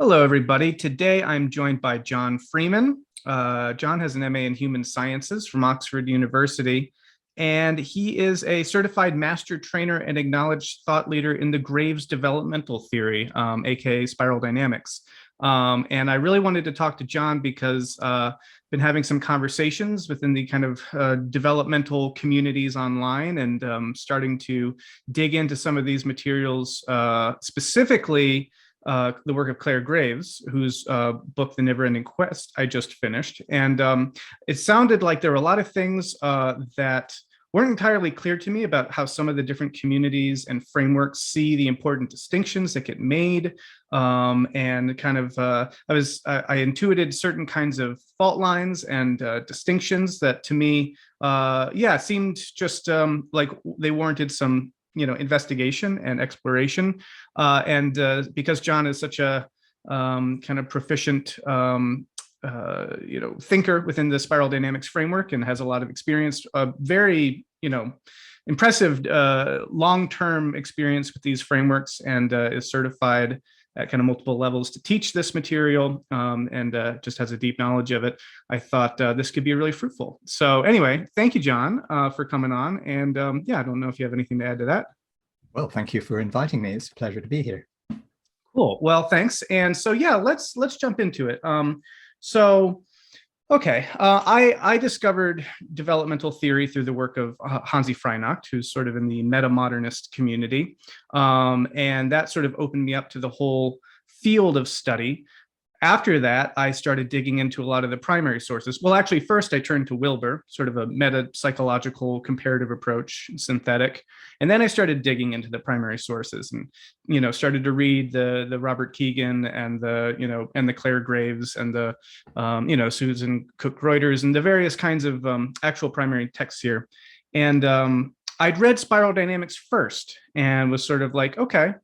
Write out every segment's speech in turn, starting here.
Hello, everybody. Today I'm joined by Jon Freeman. Jon has an MA in Human Sciences from Oxford University, and he is a certified master trainer and acknowledged thought leader in the Graves developmental theory, aka Spiral Dynamics. And I really wanted to talk to Jon because I've been having some conversations within the kind of developmental communities online and starting to dig into some of these materials, specifically the work of Claire Graves, whose book, The Never-Ending Quest, I just finished. And it sounded like there were a lot of things that weren't entirely clear to me about how some of the different communities and frameworks see the important distinctions that get made. And kind of, I intuited certain kinds of fault lines and distinctions that to me, seemed just like they warranted some investigation and exploration. And because Jon is such a kind of proficient thinker within the spiral dynamics framework and has a lot of experience, very impressive long-term experience with these frameworks, and is certified at kind of multiple levels to teach this material, and just has a deep knowledge of it. I thought this could be really fruitful. So anyway, thank you, Jon, for coming on. And I don't know if you have anything to add to that. Well, thank you for inviting me. It's a pleasure to be here. Cool. Well, thanks. And so, let's jump into it. I discovered developmental theory through the work of Hansi Freinacht, who's sort of in the metamodernist community. And that sort of opened me up to the whole field of study. After that, I started digging into a lot of the primary sources. Well, actually, first I turned to Wilber, sort of a meta-psychological comparative approach, synthetic. And then I started digging into the primary sources and, started to read the Robert Keegan and the Claire Graves and the, Susan Cook-Reuters and the various kinds of actual primary texts here. And I'd read Spiral Dynamics first and was sort of like, okay,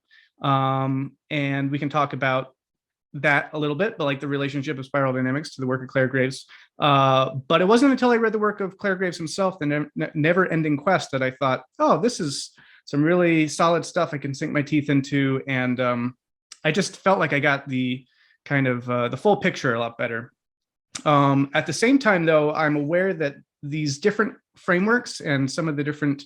and we can talk about that a little bit, but like the relationship of spiral dynamics to the work of Claire Graves. But it wasn't until I read the work of Claire Graves himself, the Never-Ending Quest, that I thought, oh, this is some really solid stuff I can sink my teeth into. And I just felt like I got the kind of the full picture a lot better. At the same time, though, I'm aware that these different frameworks and some of the different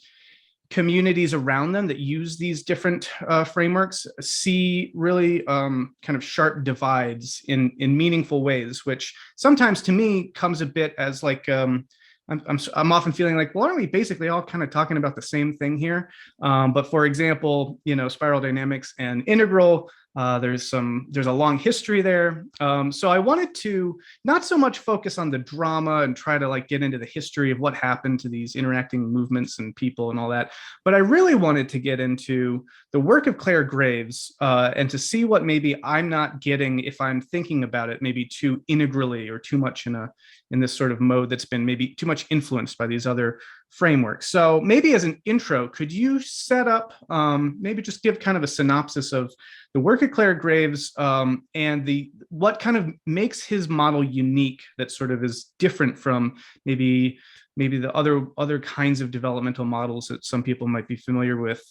communities around them that use these different frameworks see really kind of sharp divides in meaningful ways, which sometimes to me comes a bit as like I'm often feeling like, well, aren't we basically all kind of talking about the same thing here? But for example, spiral dynamics and integral, there's a long history there. So I wanted to not so much focus on the drama and try to like get into the history of what happened to these interacting movements and people and all that, but I really wanted to get into the work of Claire Graves and to see what maybe I'm not getting if I'm thinking about it maybe too integrally or too much in this sort of mode that's been maybe too much influenced by these other frameworks. So maybe as an intro, could you set up, maybe just give kind of a synopsis of the work of Claire Graves and what kind of makes his model unique that sort of is different from maybe the other kinds of developmental models that some people might be familiar with.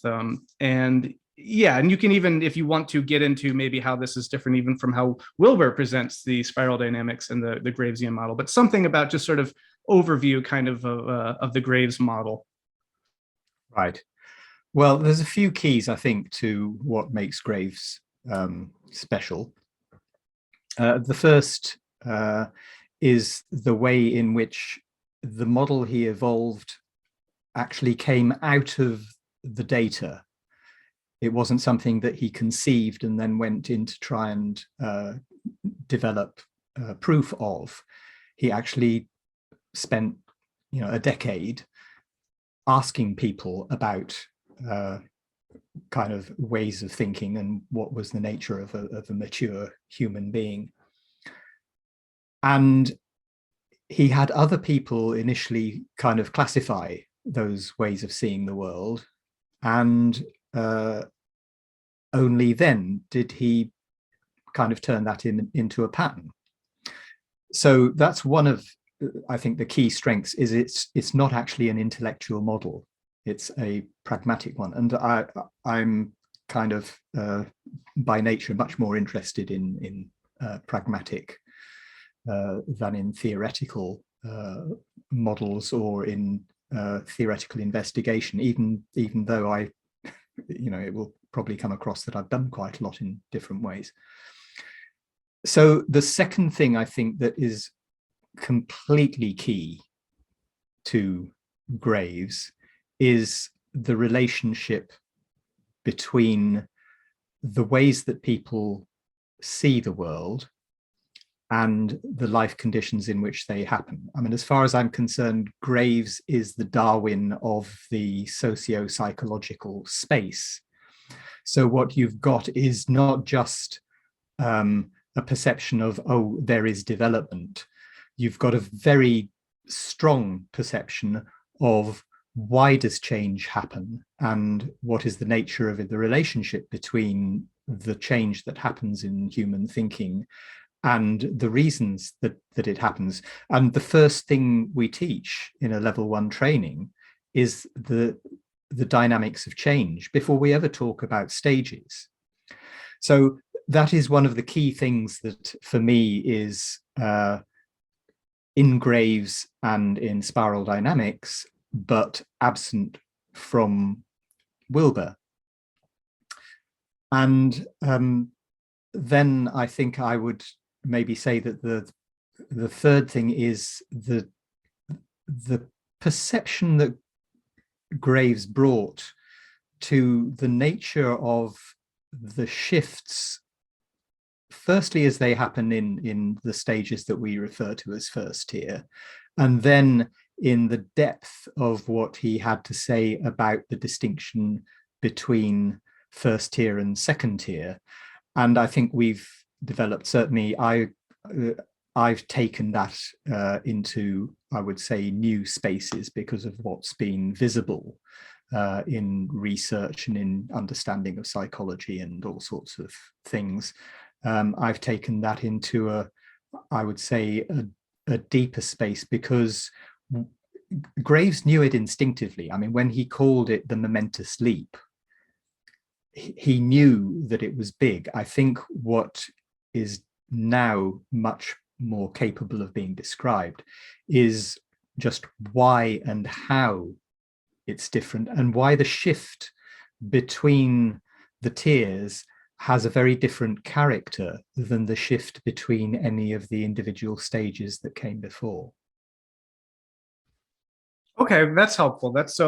And you can even, if you want to, get into maybe how this is different even from how Wilber presents the spiral dynamics and the Gravesian model, but something about just sort of overview kind of the Graves model. Right. Well, there's a few keys, I think, to what makes Graves special. The first is the way in which the model he evolved actually came out of the data. It wasn't something that he conceived and then went in to try and develop proof of. He actually spent, a decade asking people about kind of ways of thinking and what was the nature of a mature human being. And he had other people initially kind of classify those ways of seeing the world, and only then did he kind of turn that into a pattern. So that's one of, I think, the key strengths is it's not actually an intellectual model. It's a pragmatic one. And I'm kind of by nature much more interested in pragmatic than in theoretical models or in theoretical investigation, even though it will probably come across that I've done quite a lot in different ways. So the second thing I think that is completely key to Graves is the relationship between the ways that people see the world and the life conditions in which they happen. I mean, as far as I'm concerned, Graves is the Darwin of the socio-psychological space. So what you've got is not just a perception of, oh, there is development. You've got a very strong perception of why does change happen and what is the nature of the relationship between the change that happens in human thinking and the reasons that it happens. And the first thing we teach in a level 1 training is the dynamics of change before we ever talk about stages. So that is one of the key things that for me is in Graves and in Spiral Dynamics, but absent from Wilber. And then I think I would maybe say that the third thing is the perception that Graves brought to the nature of the shifts, firstly as they happen in the stages that we refer to as first tier, and then in the depth of what he had to say about the distinction between first tier and second tier. And I think we've developed, certainly I've taken that into, I would say, new spaces because of what's been visible in research and in understanding of psychology and all sorts of things. I've taken that into I would say, a deeper space because Graves knew it instinctively. I mean, when he called it the momentous leap, he knew that it was big. I think what is now much more capable of being described is just why and how it's different and why the shift between the tiers has a very different character than the shift between any of the individual stages that came before. Okay, that's helpful. That's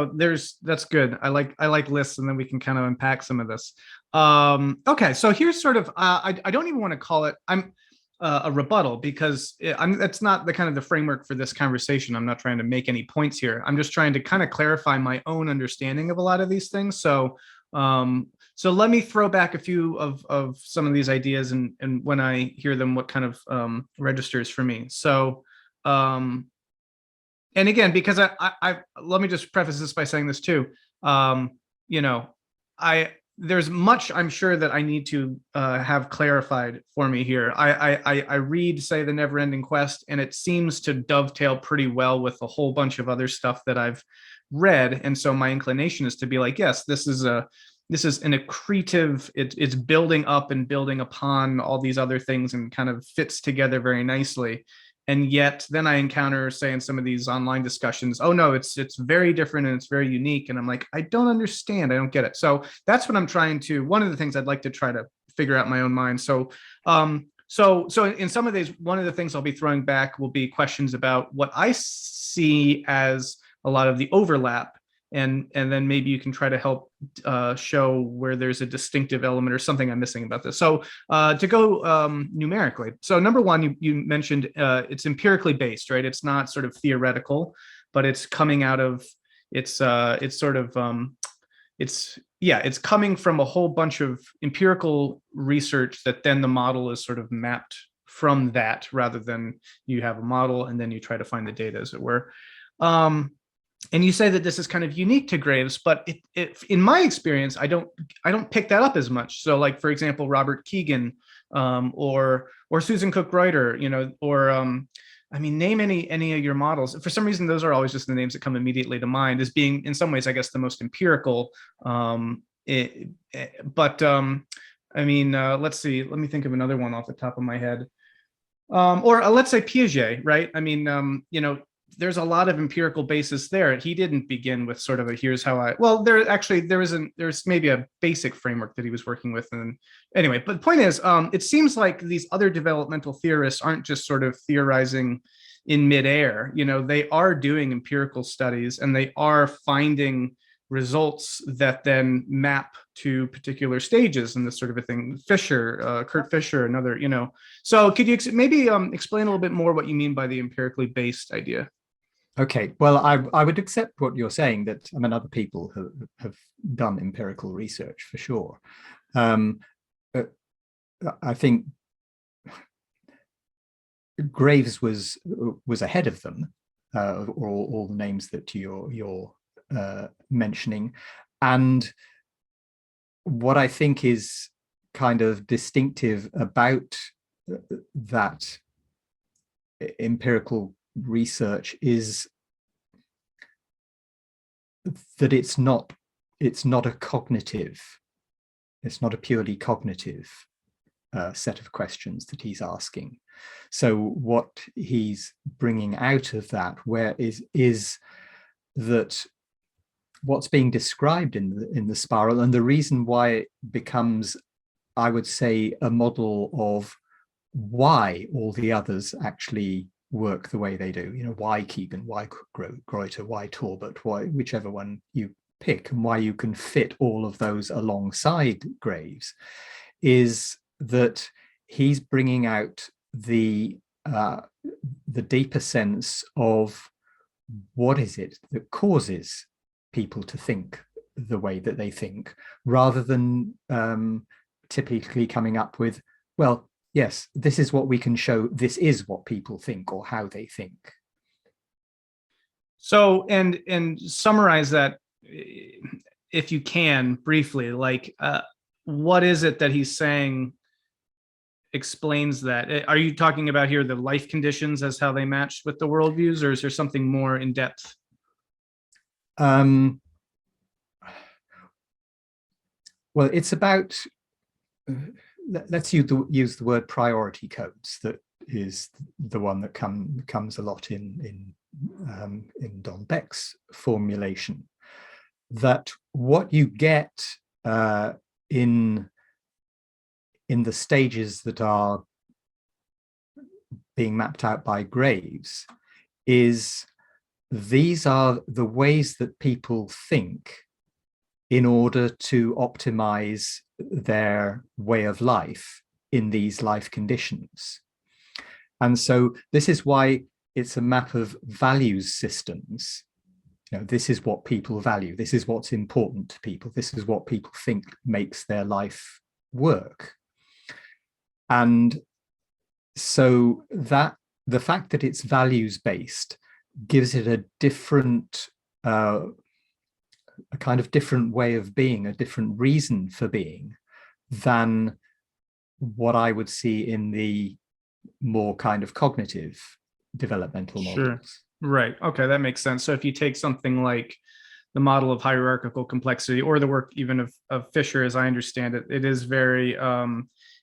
good. I like lists, and then we can kind of unpack some of this. Okay, so here's sort of I don't even want to call it a rebuttal because that's not the kind of the framework for this conversation. I'm not trying to make any points here. I'm just trying to kind of clarify my own understanding of a lot of these things. So so let me throw back a few of some of these ideas, and when I hear them, what kind of registers for me. So and again, because I let me just preface this by saying this too. There's much I'm sure that I need to have clarified for me here. I read, say, The Never-Ending Quest, and it seems to dovetail pretty well with a whole bunch of other stuff that I've read, and so my inclination is to be like, yes, this is an accretive. It's building up and building upon all these other things, and kind of fits together very nicely. And yet then I encounter, say, in some of these online discussions, oh no, it's very different and it's very unique. And I'm like, I don't understand. I don't get it. So that's what I'm trying to, one of the things I'd like to try to figure out in my own mind. So, so in some of these, one of the things I'll be throwing back will be questions about what I see as a lot of the overlap. And then maybe you can try to help show where there's a distinctive element or something I'm missing about this. So to go numerically. So number one, you mentioned it's empirically based, right? It's not sort of theoretical, but it's coming out of, it's coming from a whole bunch of empirical research that then the model is sort of mapped from that, rather than you have a model and then you try to find the data, as it were. And you say that this is kind of unique to Graves, but in my experience, I don't pick that up as much. So, like, for example, Robert Keegan, or Susan Cook-Reuter, or I mean, name any of your models. For some reason, those are always just the names that come immediately to mind as being, in some ways, I guess, the most empirical but I mean, let's see. Let me think of another one off the top of my head. Or let's say Piaget, right? I mean, there's a lot of empirical basis there. He didn't begin with sort of a here's how I. Well, there's maybe a basic framework that he was working with, and anyway. But the point is, it seems like these other developmental theorists aren't just sort of theorizing in midair. They are doing empirical studies, and they are finding results that then map to particular stages and this sort of a thing. Kurt Fisher, another, So could you maybe explain a little bit more what you mean by the empirically based idea? Okay, well, I would accept what you're saying, that other people have done empirical research for sure. I think Graves was ahead of them, or all the names that you're mentioning. And what I think is kind of distinctive about that empirical research is that it's not a purely cognitive set of questions that he's asking. So what he's bringing out of that is that what's being described in the spiral, and the reason why it becomes, I would say, a model of why all the others actually work the way they do. Why Keegan, why Greuter, why Torbert, why whichever one you pick, and why you can fit all of those alongside Graves, is that he's bringing out the deeper sense of what is it that causes people to think the way that they think, rather than typically coming up with, well, yes, this is what we can show, this is what people think or how they think. So, and summarize that, if you can, briefly, like what is it that he's saying explains that? Are you talking about here the life conditions as how they match with the worldviews, or is there something more in depth? Well, it's about, let's use the word priority codes. That is the one that comes a lot in Don Beck's formulation. That what you get in the stages that are being mapped out by Graves is these are the ways that people think in order to optimize their way of life in these life conditions. And so this is why it's a map of values systems. This is what people value. This is what's important to people. This is what people think makes their life work. And so that the fact that it's values-based gives it a different, a kind of different way of being, a different reason for being than what I would see in the more kind of cognitive developmental models. Sure. Right. Okay, that makes sense. So if you take something like the model of hierarchical complexity, or the work even of Fisher, as I understand it, it is very,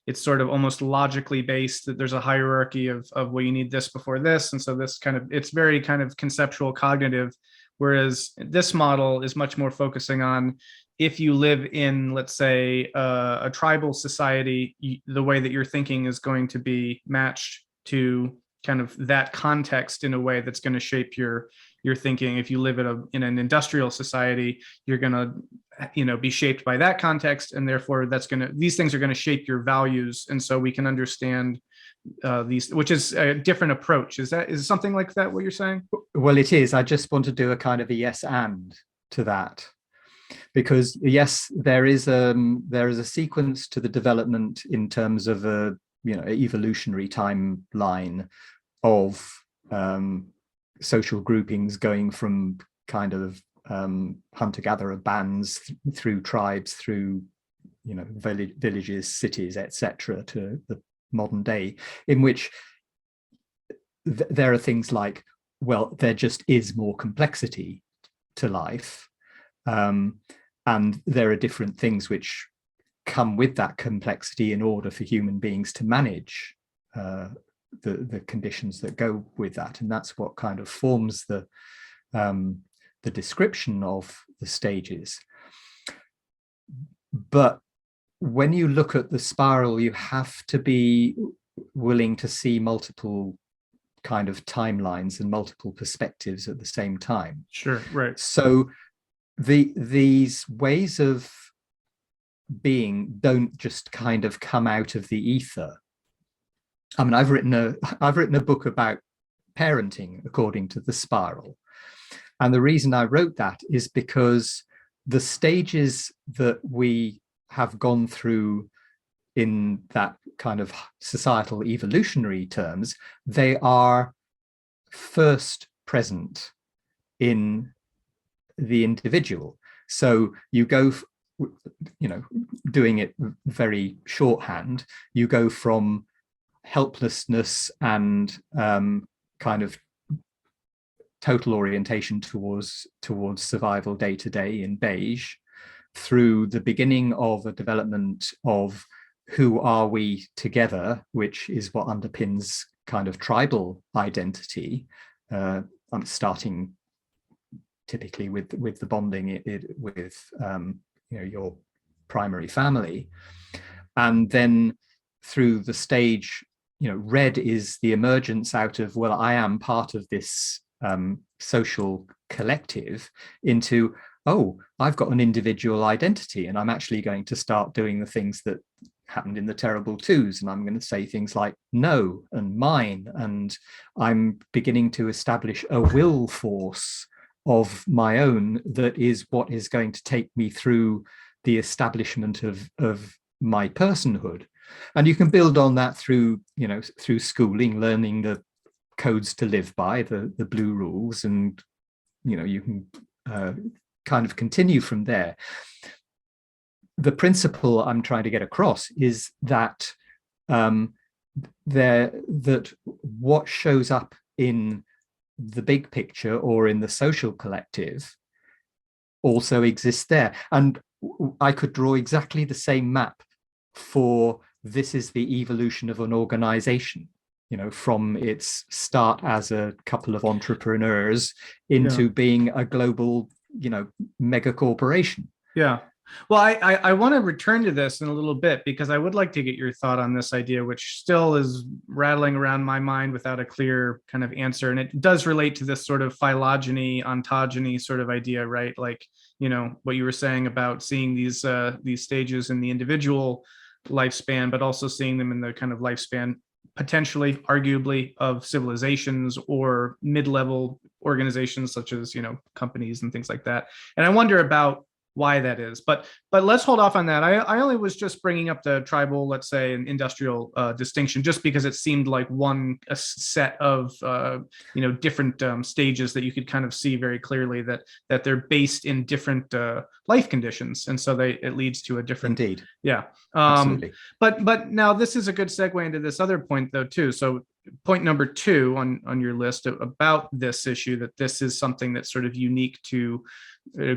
it's sort of almost logically based, that there's a hierarchy of well, you need this before this. And so this kind of, it's very kind of conceptual cognitive, whereas this model is much more focusing on, if you live in, let's say, a tribal society, the way that you're thinking is going to be matched to kind of that context in a way that's going to shape your thinking. If you live in an industrial society, you're going to be shaped by that context, and therefore these things are going to shape your values. And so we can understand these, which is a different approach. Is something like that what you're saying? Well, it is. I just want to do a kind of a yes and to that, because yes, there is a sequence to the development in terms of a evolutionary timeline of social groupings going from kind of hunter-gatherer bands through tribes, through villages, cities, etc., to the modern day, in which there are things like, well, there just is more complexity to life, and and there are different things which come with that complexity in order for human beings to manage the conditions that go with that, and that's what kind of forms the description of the stages. But when you look at the spiral, you have to be willing to see multiple kind of timelines and multiple perspectives at the same time. Sure, right. So these ways of being don't just kind of come out of the ether. I mean, I've written a book about parenting according to the spiral. And the reason I wrote that is because the stages that we have gone through in that kind of societal evolutionary terms, they are first present in the individual. So you go, doing it very shorthand, you go from helplessness and kind of total orientation towards survival day to day in beige, through the beginning of a development of who are we together, which is what underpins kind of tribal identity. I'm starting typically with the bonding with your primary family, and then through the stage, red is the emergence out of, well, I am part of this social collective, into, oh, I've got an individual identity, and I'm actually going to start doing the things that happened in the terrible twos, and I'm going to say things like no and mine, and I'm beginning to establish a will force of my own that is what is going to take me through the establishment of my personhood. And you can build on that through schooling, learning the codes to live by, the blue rules, and you can kind of continue from there. The principle I'm trying to get across is that that what shows up in the big picture or in the social collective also exists there. And I could draw exactly the same map for this is the evolution of an organization, from its start as a couple of entrepreneurs into being a global, mega corporation. Yeah. Well, I want to return to this in a little bit, because I would like to get your thought on this idea, which still is rattling around my mind without a clear kind of answer. And it does relate to this sort of phylogeny, ontogeny sort of idea, right? Like, what you were saying about seeing these stages in the individual lifespan, but also seeing them in the kind of lifespan, potentially, arguably, of civilizations or mid-level organizations such as, companies and things like that. And I wonder about why that is, but let's hold off on that. I only was just bringing up the tribal, let's say, an industrial distinction, just because it seemed like a set of different stages that you could kind of see very clearly that they're based in different life conditions, and so it leads to a different. Indeed. Yeah. Absolutely. But now this is a good segue into this other point though too. So point number 2 on your list about this issue, that this is something that's sort of unique to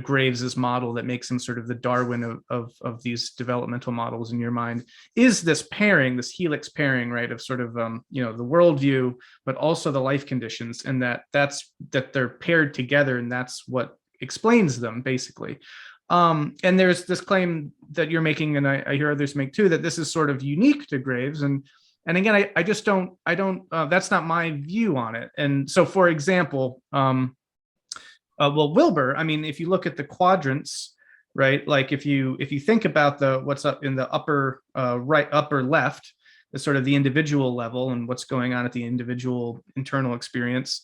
Graves's model, that makes him sort of the Darwin of these developmental models in your mind, is this pairing, this helix pairing, right, of sort of the worldview, but also the life conditions, and that they're paired together, and that's what explains them basically. And there's this claim that you're making, and I hear others make too, that this is sort of unique to Graves, and again, I just don't that's not my view on it. And so, for example, well, Wilbur, I mean, if you look at the quadrants, right, like if you think about what's up in the upper upper left, the sort of the individual level and what's going on at the individual internal experience,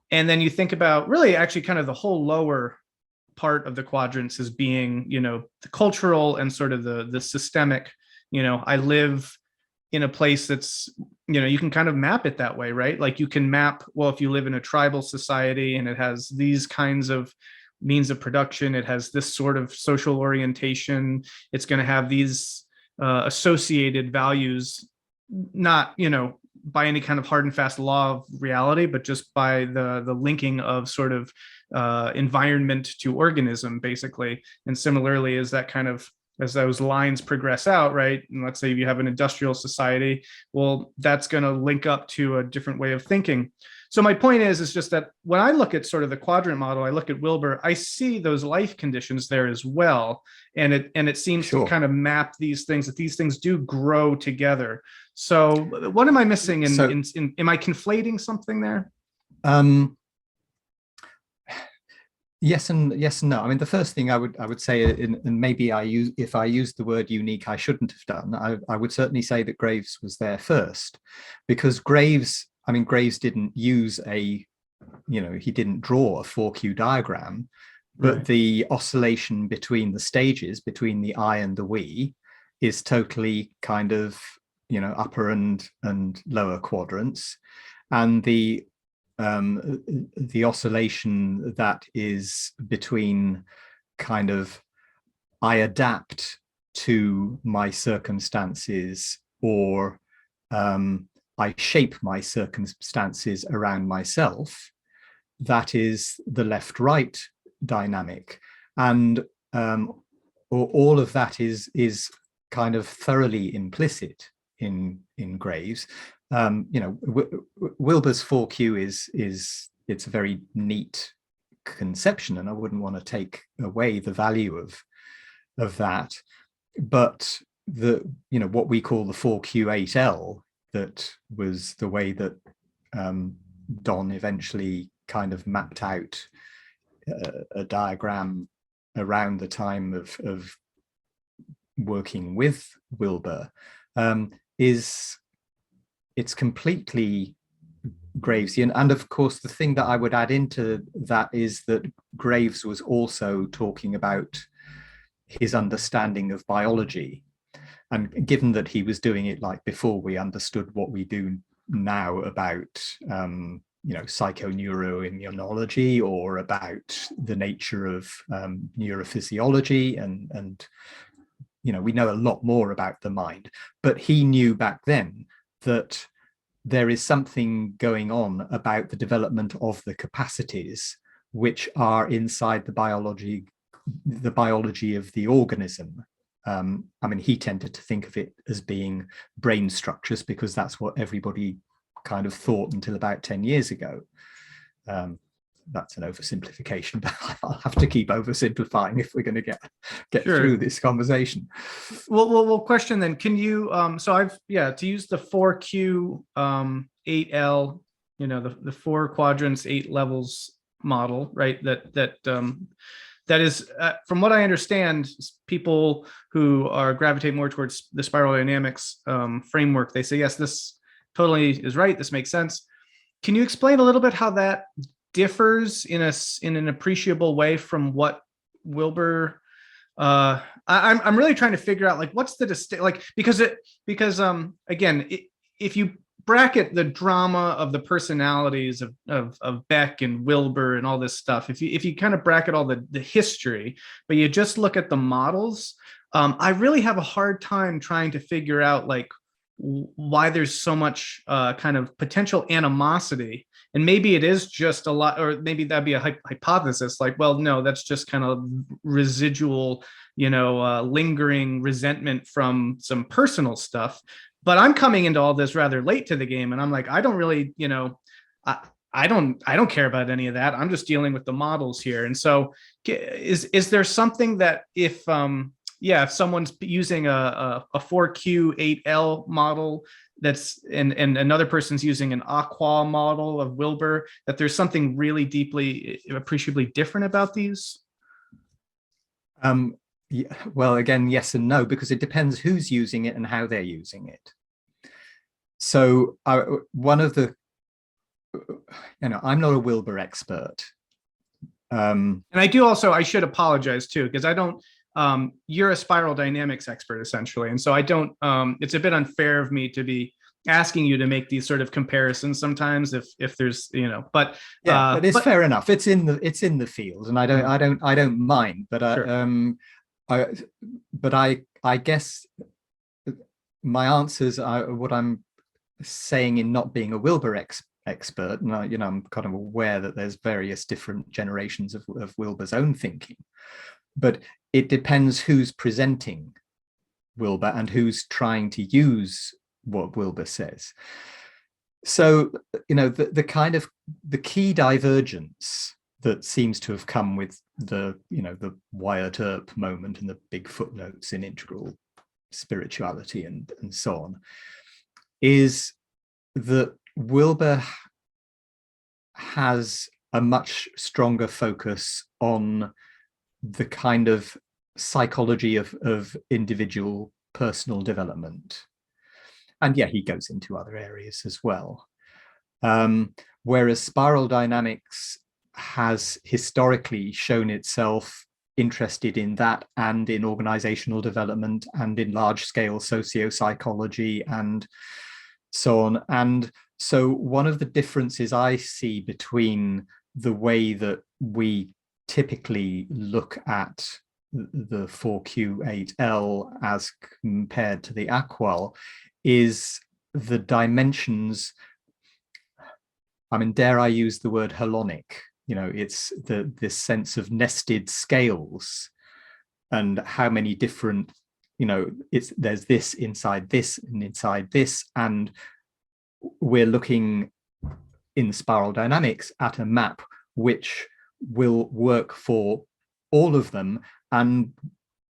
and then you think about really actually kind of the whole lower part of the quadrants as being, the cultural and sort of the systemic, I live in a place that's, you can kind of map it that way, right? Like you can map, well, if you live in a tribal society and it has these kinds of means of production, it has this sort of social orientation, it's going to have these associated values, not, by any kind of hard and fast law of reality, but just by the linking of sort of environment to organism, basically. And similarly, as that kind of as those lines progress out, right? And let's say you have an industrial society, well, that's going to link up to a different way of thinking. So my point is just that when I look at sort of the quadrant model, I look at Wilbur, I see those life conditions there as well. And it seems Sure. to kind of map these things, that these things do grow together. So what am I missing? Am I conflating something there? Yes and no. I mean, the first thing I would say, and maybe if I used the word unique, I shouldn't have done. I would certainly say that Graves was there first, because Graves didn't use he didn't draw a 4Q diagram, but Right. the oscillation between the stages, between the I and the we, is totally kind of, upper and lower quadrants, and the oscillation that is between kind of I adapt to my circumstances, or I shape my circumstances around myself, that is the left-right dynamic. And all of that is kind of thoroughly implicit in Graves. Wilbur's 4Q it's a very neat conception, and I wouldn't want to take away the value of that. But what we call the 4Q8L, that was the way that Don eventually kind of mapped out a diagram around the time of working with Wilbur, it's completely Gravesian. And of course, the thing that I would add into that is that Graves was also talking about his understanding of biology. And given that he was doing it like before we understood what we do now about psychoneuroimmunology, or about the nature of neurophysiology, and we know a lot more about the mind, but he knew back then that there is something going on about the development of the capacities which are inside the biology of the organism. He tended to think of it as being brain structures, because that's what everybody kind of thought until about 10 years ago. That's an oversimplification, but I'll have to keep oversimplifying if we're going to get Sure. through this conversation. Well, question then, can you, to use the 4Q 8L, the 4 quadrants, 8 levels model, right? That is, from what I understand, people who gravitate more towards the spiral dynamics framework, they say, yes, this totally is right. This makes sense. Can you explain a little bit how that differs in an appreciable way from what Wilbur? I'm really trying to figure out, like, what's the distinct, because again, if you bracket the drama of the personalities of Beck and Wilbur and all this stuff, if you kind of bracket all the history, but you just look at the models, I really have a hard time trying to figure out like why there's so much kind of potential animosity. And maybe it is just a lot, or maybe that'd be a hypothesis, like, well, no, that's just kind of residual, lingering resentment from some personal stuff. But I'm coming into all this rather late to the game, and I'm like, I don't really, I don't care about any of that. I'm just dealing with the models here. And so is there something that if someone's using a 4Q8L model and another person's using an Aqua model of Wilbur, that there's something really deeply appreciably different about these? Well, again, yes and no, because it depends who's using it and how they're using it. So one of the, I'm not a Wilbur expert. And I should apologize too, because I don't, you're a spiral dynamics expert essentially. And so I don't, it's a bit unfair of me to be asking you to make these sort of comparisons sometimes if there's, but yeah, but it's fair enough. It's in the field, and I don't mind, but sure. I guess my answers are what I'm saying in not being a Wilbur expert, and I'm kind of aware that there's various different generations of Wilber's own thinking, but it depends who's presenting Wilber and who's trying to use what Wilber says. So, the kind of the key divergence that seems to have come with the Wyatt Earp moment and the big footnotes in Integral Spirituality and so on, is that Wilber has a much stronger focus on the kind of psychology of individual personal development. And yeah, he goes into other areas as well. Whereas Spiral Dynamics has historically shown itself interested in that and in organizational development and in large-scale socio-psychology and so on. And so one of the differences I see between the way that we typically look at the 4Q8L as compared to the Aqual is the dimensions. I mean, dare I use the word holonic? It's this sense of nested scales and how many different, there's this inside this and inside this. And we're looking in Spiral Dynamics at a map which will work for all of them and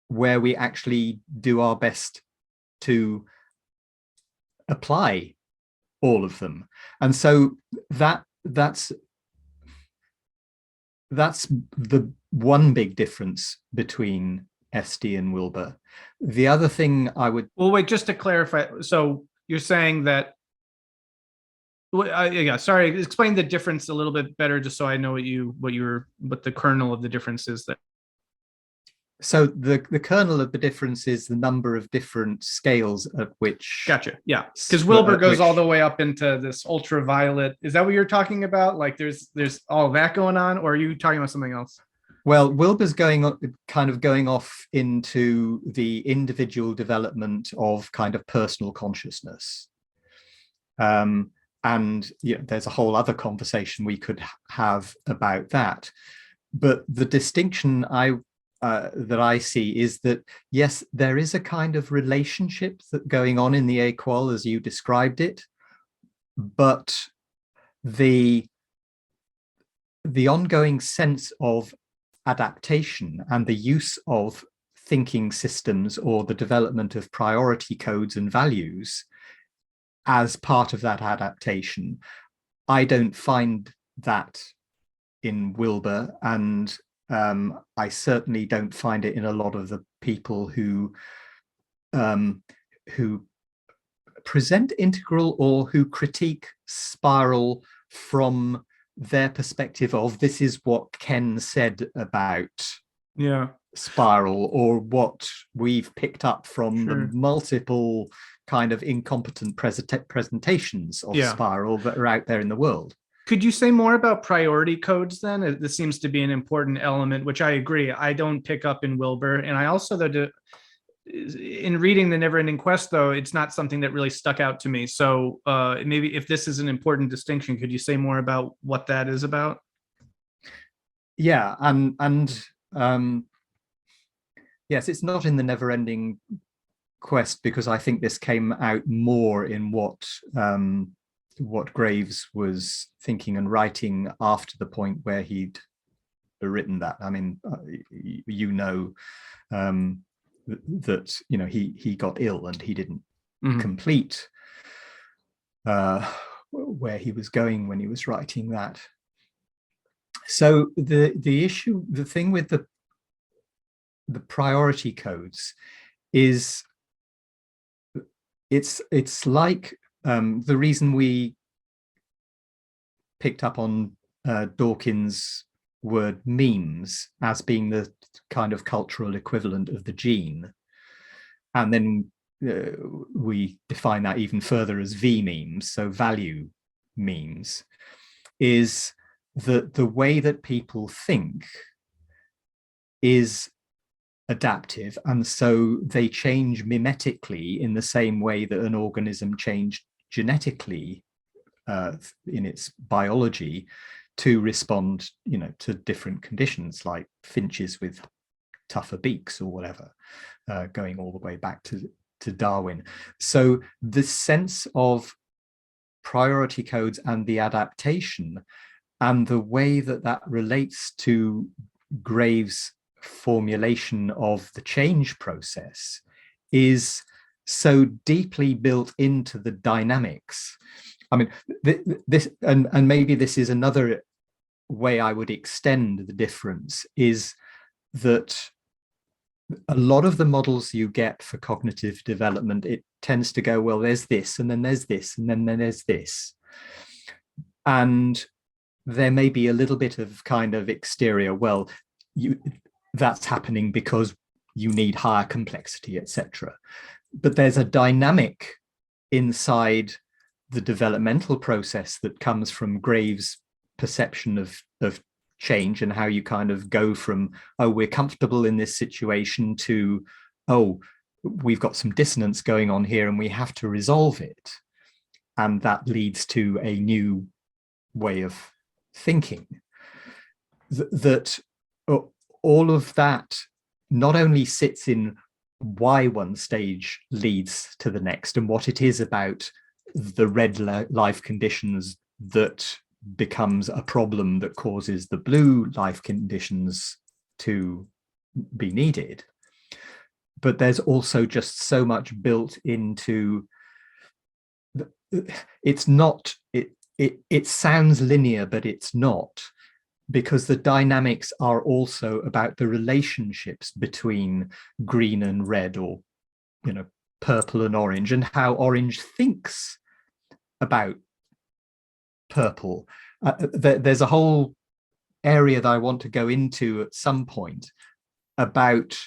where we actually do our best to apply all of them. And so that's the one big difference between SD and Wilber. The other thing I would... Well, wait, just to clarify. So you're saying that... yeah, sorry, explain the difference a little bit better, just so I know what the kernel of the difference is. That so the kernel of the difference is the number of different scales at which... Gotcha. Yeah, because Wilber goes all the way up into this ultraviolet. Is that what you're talking about? Like there's all that going on, or are you talking about something else? Well, Wilber's going off into the individual development of kind of personal consciousness. And there's a whole other conversation we could have about that. But the distinction that I see is that, yes, there is a kind of relationship that going on in the Aqual as you described it, but the ongoing sense of adaptation and the use of thinking systems or the development of priority codes and values as part of that adaptation, I don't find that in Wilber, and I certainly don't find it in a lot of the people who present Integral or who critique Spiral from their perspective of this is what Ken said about Spiral, or what we've picked up from the multiple kind of incompetent presentations of Spiral that are out there in the world. Could you say more about priority codes then? This seems to be an important element, which I agree, I don't pick up in Wilber. And I also, in reading The Never-Ending Quest, though, it's not something that really stuck out to me. So maybe if this is an important distinction, could you say more about what that is about? Yeah, and yes, it's not in The Never-Ending Quest because I think this came out more in what Graves was thinking and writing after the point where he'd written that. I mean, that he got ill and he didn't complete where he was going when he was writing that. So the thing with the priority codes is it's like the reason we picked up on Dawkins' word memes as being the kind of cultural equivalent of the gene, and then we define that even further as V memes, so value memes, is that the way that people think is adaptive, and so they change mimetically in the same way that an organism changed genetically in its biology to respond, to different conditions, like finches with tougher beaks or whatever, going all the way back to Darwin. So the sense of priority codes and the adaptation and the way that relates to Graves' formulation of the change process is so deeply built into the dynamics. I mean, this and maybe this is another way I would extend the difference, is that a lot of the models you get for cognitive development, it tends to go, well, there's this, and then there's this, and then there's this. And there may be a little bit of kind of exterior, well, that's happening because you need higher complexity, etc. But there's a dynamic inside the developmental process that comes from Graves' perception of change, and how you kind of go from, oh, we're comfortable in this situation, to, oh, we've got some dissonance going on here and we have to resolve it. And that leads to a new way of thinking. That all of that not only sits in why one stage leads to the next and what it is about the red life conditions that becomes a problem that causes the blue life conditions to be needed, but there's also just so much built into it's not, it sounds linear, but it's not, because the dynamics are also about the relationships between green and red, or purple and orange, and how orange thinks about purple. There's a whole area that I want to go into at some point about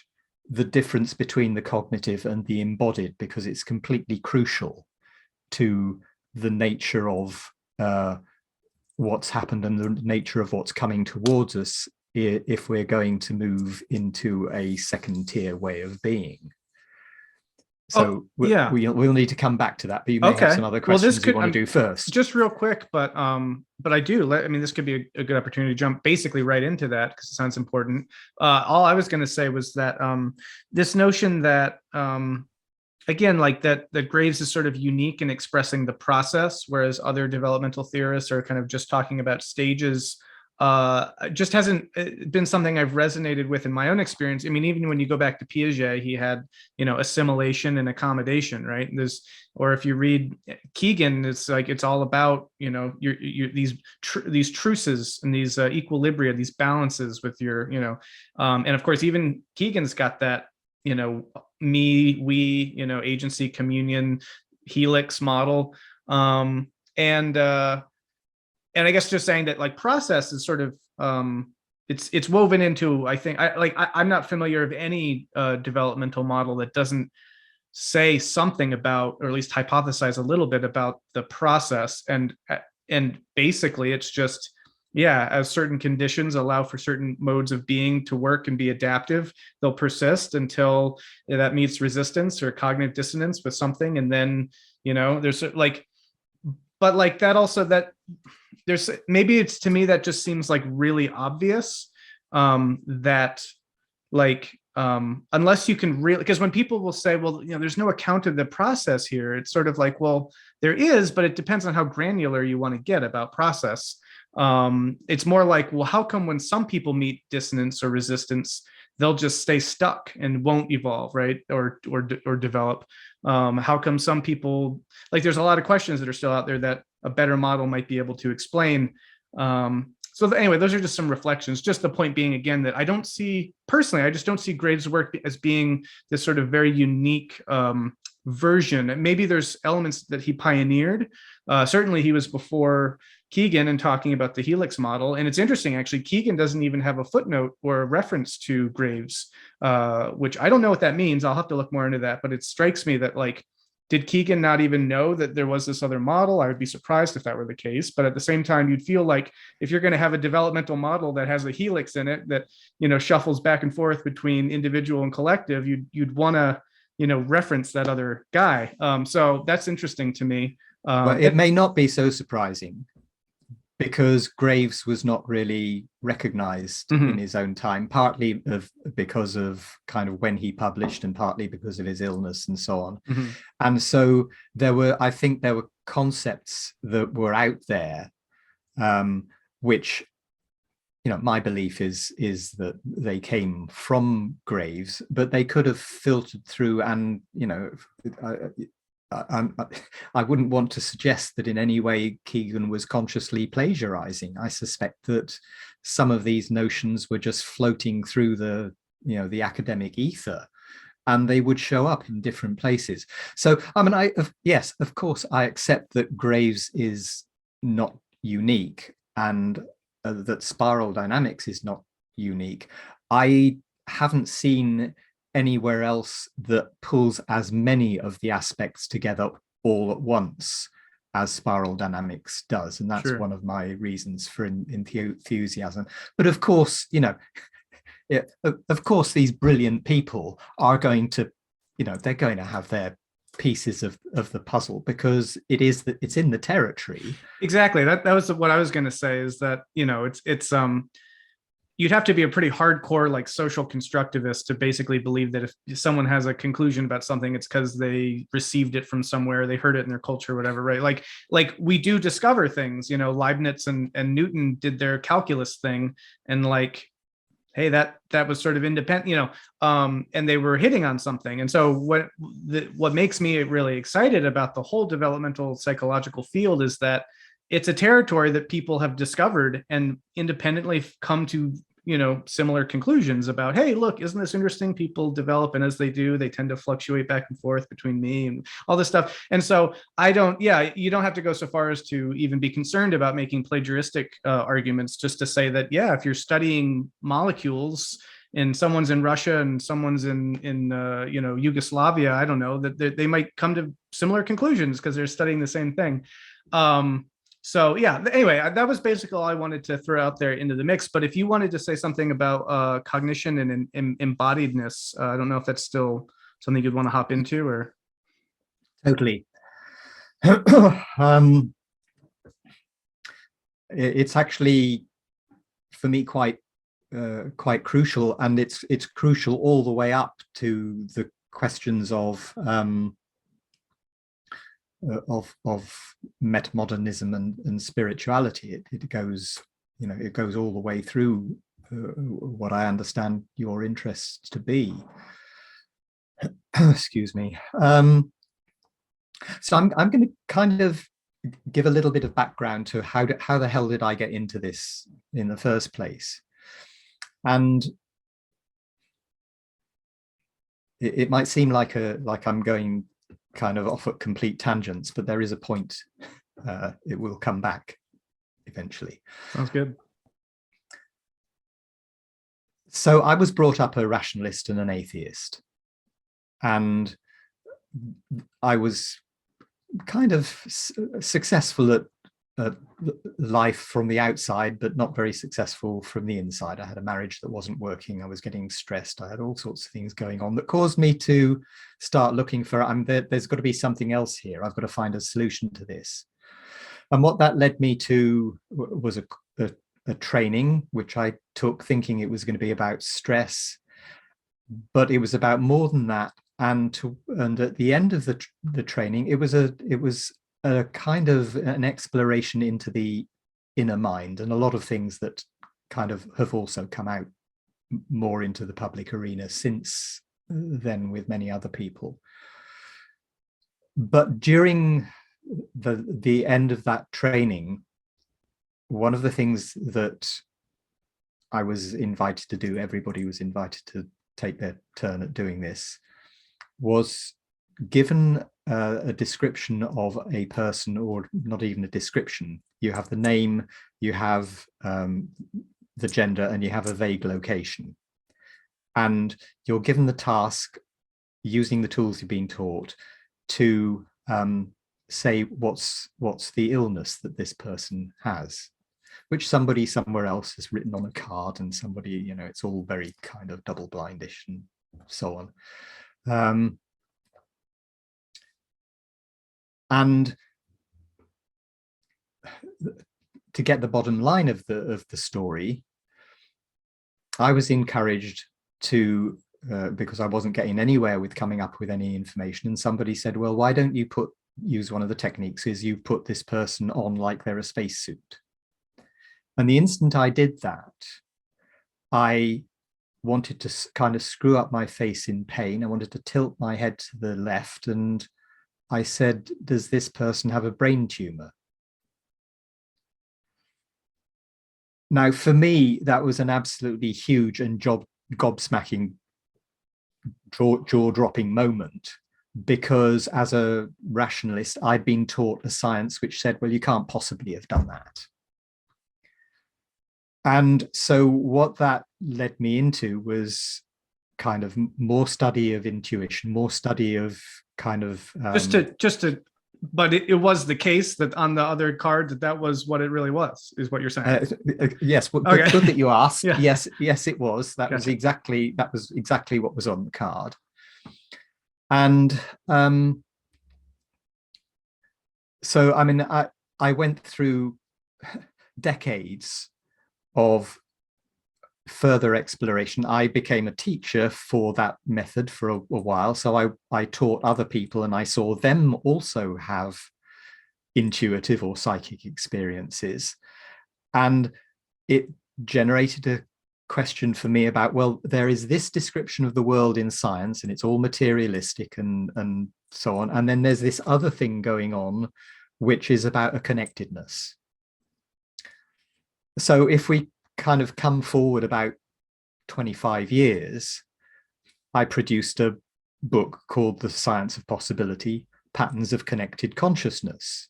the difference between the cognitive and the embodied, because it's completely crucial to the nature of what's happened and the nature of what's coming towards us if we're going to move into a second tier way of being. So we'll need to come back to that, but you may have some other questions you want to do first. Just real quick, but I do. This could be a good opportunity to jump basically right into that, because it sounds important. All I was going to say was that this notion that again, like that Graves is sort of unique in expressing the process, whereas other developmental theorists are kind of just talking about stages, just hasn't been something I've resonated with in my own experience. I mean, even when you go back to Piaget, he had, assimilation and accommodation, right? Or if you read Keegan, it's like, it's all about, these truces and these equilibria, these balances with your, and of course, even Keegan's got that, me, we, agency, communion, helix model. And I guess just saying that, like, process is sort of it's woven into, I think, I'm not familiar of any developmental model that doesn't say something about, or at least hypothesize a little bit about, the process. And basically it's just, as certain conditions allow for certain modes of being to work and be adaptive, they'll persist until that meets resistance or cognitive dissonance with something. And then, there's like, but like that also, that there's, maybe it's, to me, that just seems like really obvious, that like, unless you can really, because when people will say, well, there's no account of the process here, it's sort of like, well, there is, but it depends on how granular you want to get about process. It's more like, well, how come when some people meet dissonance or resistance, they'll just stay stuck and won't evolve, right? Or develop. How come some people, like, there's a lot of questions that are still out there that a better model might be able to explain. So anyway, those are just some reflections. Just the point being, again, that I don't see, personally, I just don't see Graves' work as being this sort of very unique version. Maybe there's elements that he pioneered. Certainly he was before Keegan and talking about the helix model. And it's interesting, actually, Keegan doesn't even have a footnote or a reference to Graves, which I don't know what that means. I'll have to look more into that, but it strikes me that, like, did Keegan not even know that there was this other model? I would be surprised if that were the case. But at the same time, you'd feel like if you're going to have a developmental model that has a helix in it that, shuffles back and forth between individual and collective, you'd want to, reference that other guy. So that's interesting to me. Well, it may not be so surprising, because Graves was not really recognized in his own time, partly because of kind of when he published, and partly because of his illness and so on. And so I think there were concepts that were out there, which, my belief is that they came from Graves, but they could have filtered through, and I wouldn't want to suggest that in any way Keegan was consciously plagiarizing. I suspect that some of these notions were just floating through the academic ether, and they would show up in different places. So, yes, of course, I accept that Graves is not unique, and that spiral dynamics is not unique. I haven't seen anywhere else that pulls as many of the aspects together all at once as spiral dynamics does, and that's one of my reasons for enthusiasm. But of course, of course, these brilliant people are going to, they're going to have their pieces of the puzzle, because it's in the territory. Exactly. That was what I was going to say, is that it's you'd have to be a pretty hardcore like social constructivist to basically believe that if someone has a conclusion about something, it's because they received it from somewhere, they heard it in their culture, whatever, right? Like we do discover things, Leibniz and Newton did their calculus thing, and like, hey, that was sort of independent, and they were hitting on something. And so what makes me really excited about the whole developmental psychological field is that it's a territory that people have discovered and independently come to, similar conclusions about, hey, look, isn't this interesting? People develop, and as they do, they tend to fluctuate back and forth between me and all this stuff. And so you don't have to go so far as to even be concerned about making plagiaristic arguments, just to say that, yeah, if you're studying molecules and someone's in Russia and someone's in Yugoslavia, I don't know, that they might come to similar conclusions because they're studying the same thing. So yeah, anyway, that was basically all I wanted to throw out there into the mix. But if you wanted to say something about cognition and embodiedness, I don't know if that's still something you'd want to hop into, or. Totally. It's actually, for me, quite crucial, and it's crucial all the way up to the questions of metamodernism and spirituality. It goes all the way through what I understand your interests to be. Excuse me. So I'm going to kind of give a little bit of background to how the hell did I get into this in the first place. And it might seem like I'm going kind of off at complete tangents, but there is a point. It will come back eventually. Sounds good. So I was brought up a rationalist and an atheist, and I was kind of successful at life from the outside, but not very successful from the inside. I had a marriage that wasn't working. I was getting stressed. I had all sorts of things going on that caused me to start looking for, there's got to be something else here. I've got to find a solution to this. And what that led me to was a training, which I took thinking it was going to be about stress, but it was about more than that. And at the end of the training, it was a kind of an exploration into the inner mind, and a lot of things that kind of have also come out more into the public arena since then with many other people. But during the end of that training, one of the things that I was invited to do, everybody was invited to take their turn at doing this, was given a description of a person, or not even a description. You have the name, you have the gender, and you have a vague location. And you're given the task, using the tools you've been taught, to say what's the illness that this person has, which somebody somewhere else has written on a card, and somebody, it's all very kind of double-blindish and so on. And to get the bottom line of the story, I was encouraged to, because I wasn't getting anywhere with coming up with any information, and somebody said, well, why don't you use one of the techniques is you put this person on like they're a spacesuit. And the instant I did that, I wanted to kind of screw up my face in pain. I wanted to tilt my head to the left, and I said, does this person have a brain tumor? Now, for me, that was an absolutely huge and gobsmacking, jaw-dropping moment, because as a rationalist, I'd been taught a science which said, well, you can't possibly have done that. And so what that led me into was kind of more study of intuition, more study of kind of but it was the case that on the other card that was what it really was, is what you're saying. Yes, well, okay. Good that you asked. Yeah. Yes, it was. That was exactly what was on the card. And so I mean, I went through decades of further exploration. I became a teacher for that method for a while. So I taught other people, and I saw them also have intuitive or psychic experiences. And it generated a question for me about, well, there is this description of the world in science, and it's all materialistic and so on. And then there's this other thing going on, which is about a connectedness. So if we kind of come forward about 25 years, I produced a book called The Science of Possibility, Patterns of Connected Consciousness,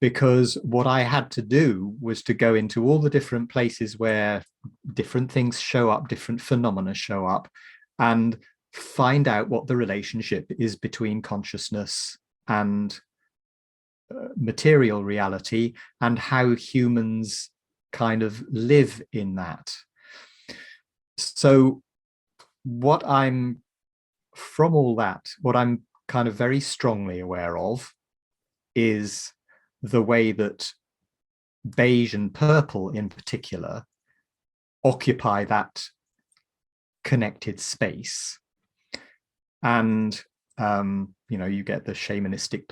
because what I had to do was to go into all the different places where different things show up, different phenomena show up, and find out what the relationship is between consciousness and material reality, and how humans kind of live in that. So what I'm kind of very strongly aware of is the way that beige and purple in particular occupy that connected space. And you get the shamanistic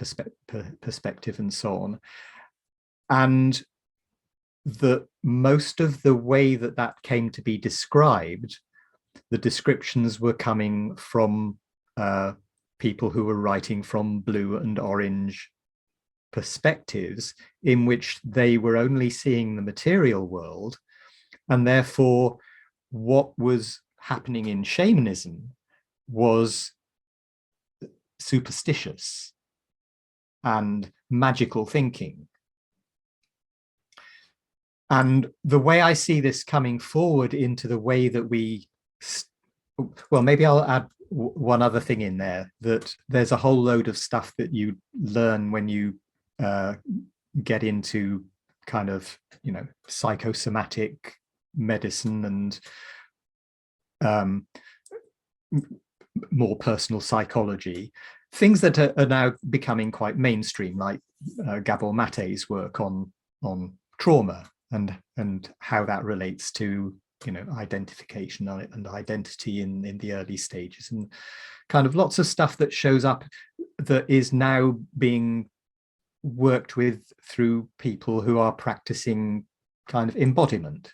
perspective and so on. And that most of the way that came to be described, the descriptions were coming from people who were writing from blue and orange perspectives, in which they were only seeing the material world. And therefore, what was happening in shamanism was superstitious and magical thinking. And the way I see this coming forward into the way that well, maybe I'll add one other thing in there, that there's a whole load of stuff that you learn when you get into kind of, psychosomatic medicine and more personal psychology, things that are now becoming quite mainstream, like Gabor Mate's work on trauma and how that relates to identification and identity in the early stages, and kind of lots of stuff that shows up that is now being worked with through people who are practicing kind of embodiment.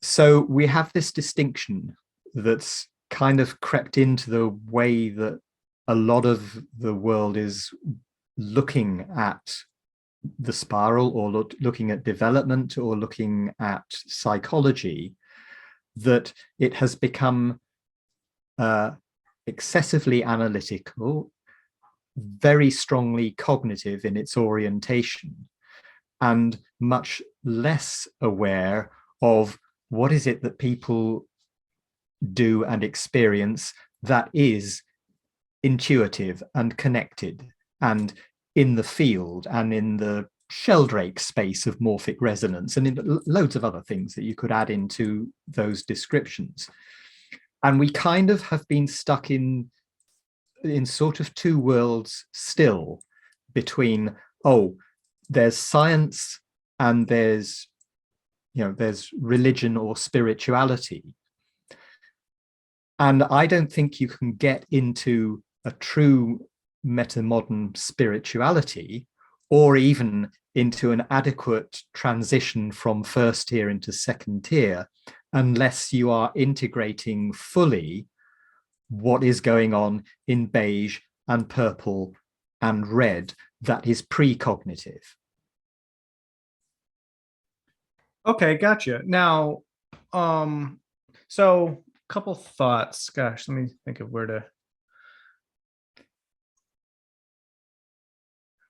So we have this distinction that's kind of crept into the way that a lot of the world is looking at the spiral, or looking at development, or looking at psychology, that it has become excessively analytical, very strongly cognitive in its orientation, and much less aware of what is it that people do and experience that is intuitive and connected and in the field and in the sheldrake space of morphic resonance, and in loads of other things that you could add into those descriptions. And we kind of have been stuck in sort of two worlds still, between, oh, there's science and there's religion or spirituality. And I don't think you can get into a true metamodern spirituality or even into an adequate transition from first tier into second tier unless you are integrating fully what is going on in beige and purple and red that is precognitive. Okay, gotcha. Now, so a couple thoughts. Gosh, let me think of where to.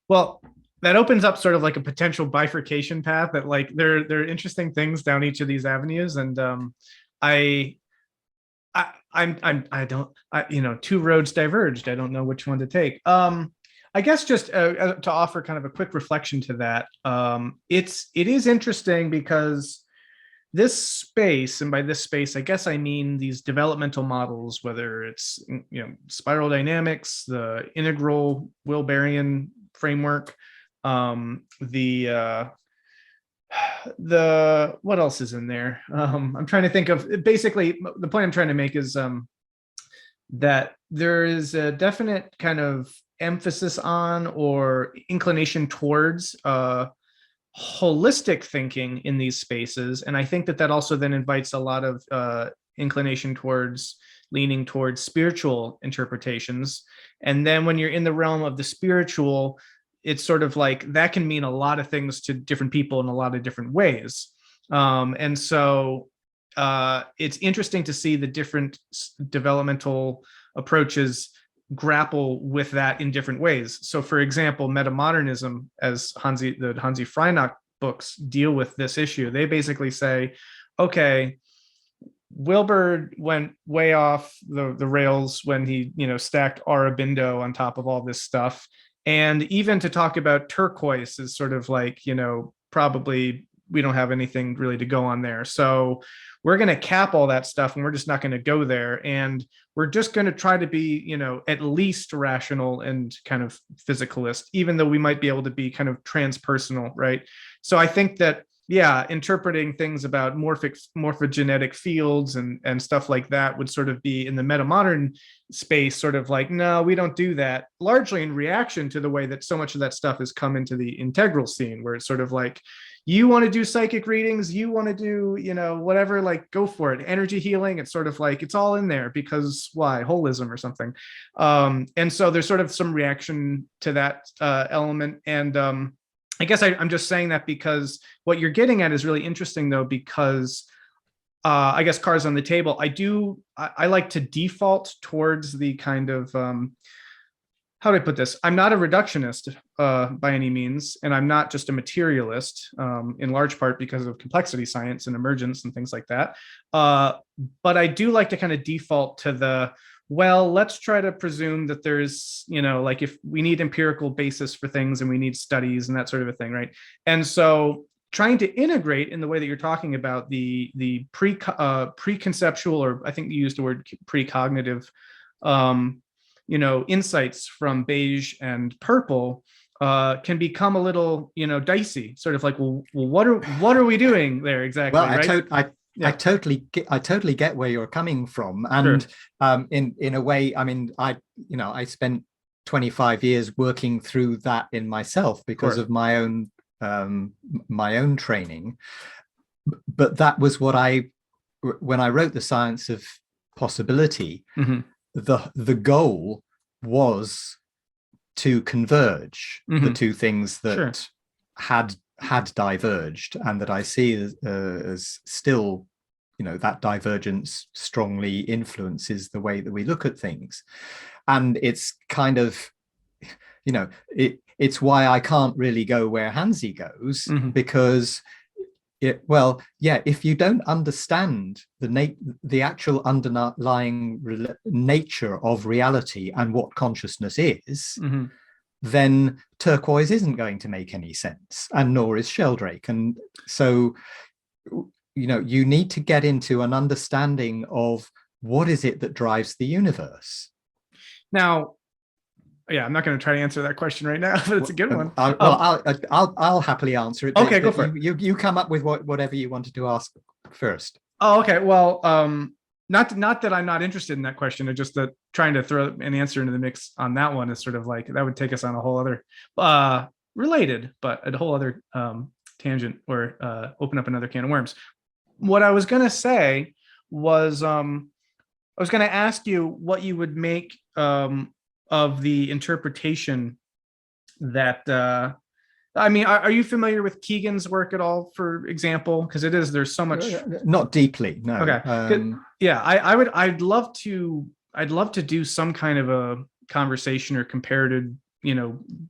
Well, that opens up sort of like a potential bifurcation path that like there are interesting things down each of these avenues, and I two roads diverged. I don't know which one to take. I guess just to offer kind of a quick reflection to that, it is interesting because this space, and by this space, I guess I mean these developmental models, whether it's spiral dynamics, the integral Wilberian framework, the what else is in there? I'm trying to think of, basically the point I'm trying to make is that there is a definite kind of emphasis on or inclination towards holistic thinking in these spaces, and I think that that also then invites a lot of inclination towards leaning towards spiritual interpretations. And then when you're in the realm of the spiritual, it's sort of like that can mean a lot of things to different people in a lot of different ways. And so it's interesting to see the different developmental approaches grapple with that in different ways. So for example, Metamodernism, as the Hansi Freinacht books deal with this issue, they basically say, okay, Wilber went way off the rails when he stacked Aurobindo on top of all this stuff. And even to talk about turquoise is sort of like, probably we don't have anything really to go on there. So we're going to cap all that stuff and we're just not going to go there. And we're just going to try to be, at least rational and kind of physicalist, even though we might be able to be kind of transpersonal, right? So I think that, yeah, interpreting things about morphogenetic fields and stuff like that would sort of be in the metamodern space, sort of like, no, we don't do that, largely in reaction to the way that so much of that stuff has come into the integral scene, where it's sort of like, you want to do psychic readings, you want to do, whatever, like, go for it. Energy healing, it's sort of like, it's all in there because why? Holism or something. And so there's sort of some reaction to that element. And I guess I'm just saying that because what you're getting at is really interesting, though, because I guess cards on the table, I like to default towards the kind of, how do I put this? I'm not a reductionist by any means, and I'm not just a materialist, in large part because of complexity science and emergence and things like that. But I do like to kind of default to the, well, let's try to presume that there's, like, if we need empirical basis for things and we need studies and that sort of a thing, right? And so trying to integrate in the way that you're talking about the preconceptual, or I think you used the word precognitive, insights from beige and purple can become a little, dicey, sort of like, well, what are we doing there exactly? Well, right? I totally get where you're coming from, and sure. In a way, I mean, I spent 25 years working through that in myself because of my own training. But that was what when I wrote The Science of Possibility, mm-hmm. the goal was to converge mm-hmm. the two things that sure. had diverged, and that I see as still, that divergence strongly influences the way that we look at things. And it's kind of, it's why I can't really go where Hansi goes, mm-hmm. because if you don't understand the actual underlying nature of reality and what consciousness is, mm-hmm. then turquoise isn't going to make any sense, and nor is sheldrake. And so, you need to get into an understanding of what is it that drives the universe. Now, Yeah, I'm not going to try to answer that question right now, but it's a good one. I'll happily answer it. Okay, go for it. You come up with whatever you wanted to ask first. Oh, okay. Well, not that I'm not interested in that question. It's just that trying to throw an answer into the mix on that one is sort of like that would take us on a whole other related, but a whole other tangent or open up another can of worms. What I was going to say was I was going to ask you what you would make of the interpretation that I mean, are you familiar with Keegan's work at all, for example? Because there's so much. Not deeply, no. Okay. Yeah, I'd love to do some kind of a conversation or comparative,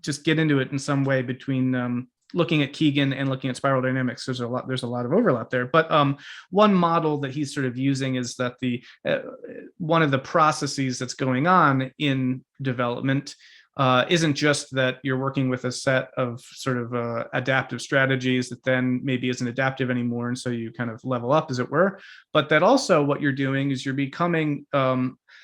just get into it in some way between looking at Keegan and looking at spiral dynamics. There's a lot of overlap there. But one model that he's sort of using is that one of the processes that's going on in development isn't just that you're working with a set of sort of adaptive strategies that then maybe isn't adaptive anymore, and so you kind of level up, as it were, but that also what you're doing is you're becoming,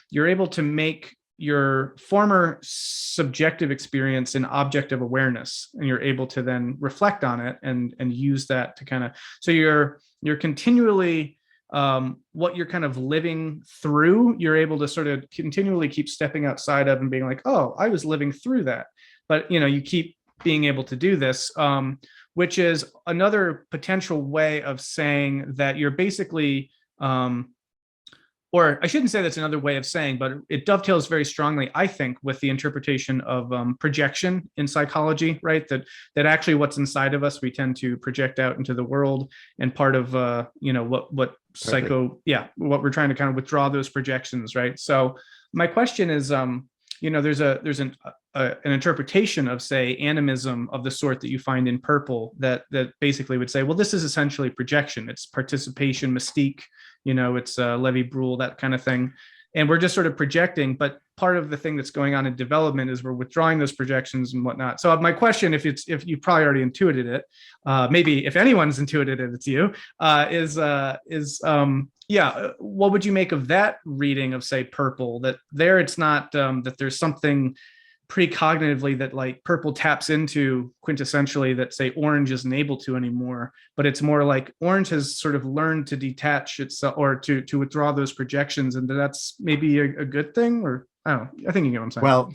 you're able to make your former subjective experience an object of awareness, and you're able to then reflect on it and use that to kind of, so you're continually what you're kind of living through, you're able to sort of continually keep stepping outside of and being like, oh, I was living through that. But, you keep being able to do this, which is another potential way of saying that you're basically, or I shouldn't say that's another way of saying, but it dovetails very strongly, I think, with the interpretation of projection in psychology, right? That actually what's inside of us, we tend to project out into the world, and part of what what we're trying to kind of withdraw those projections, right? So my question is, there's an interpretation of, say, animism of the sort that you find in Purple that basically would say, well, this is essentially projection. It's participation, mystique, it's Levy-Bruhl, that kind of thing. And we're just sort of projecting, but part of the thing that's going on in development is we're withdrawing those projections and whatnot. So my question, if you probably already intuited it, maybe if anyone's intuited it, it's you, what would you make of that reading of, say, Purple, that there it's not that there's something precognitively that like Purple taps into quintessentially that, say, Orange isn't able to anymore, but it's more like Orange has sort of learned to detach itself or to withdraw those projections, and that's maybe a good thing, or I don't know. I think you get what I'm saying. Well,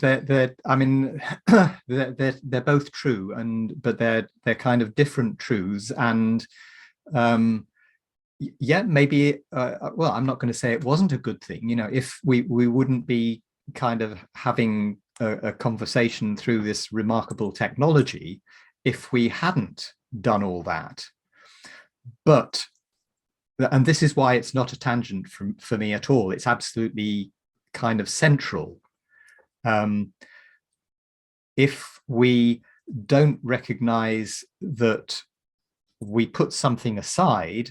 I mean, they're both true, but they're kind of different truths, and maybe. Well, I'm not going to say it wasn't a good thing. If we wouldn't be kind of having a conversation through this remarkable technology if we hadn't done all that. But, and this is why it's not a tangent for me at all, it's absolutely kind of central. If we don't recognize that we put something aside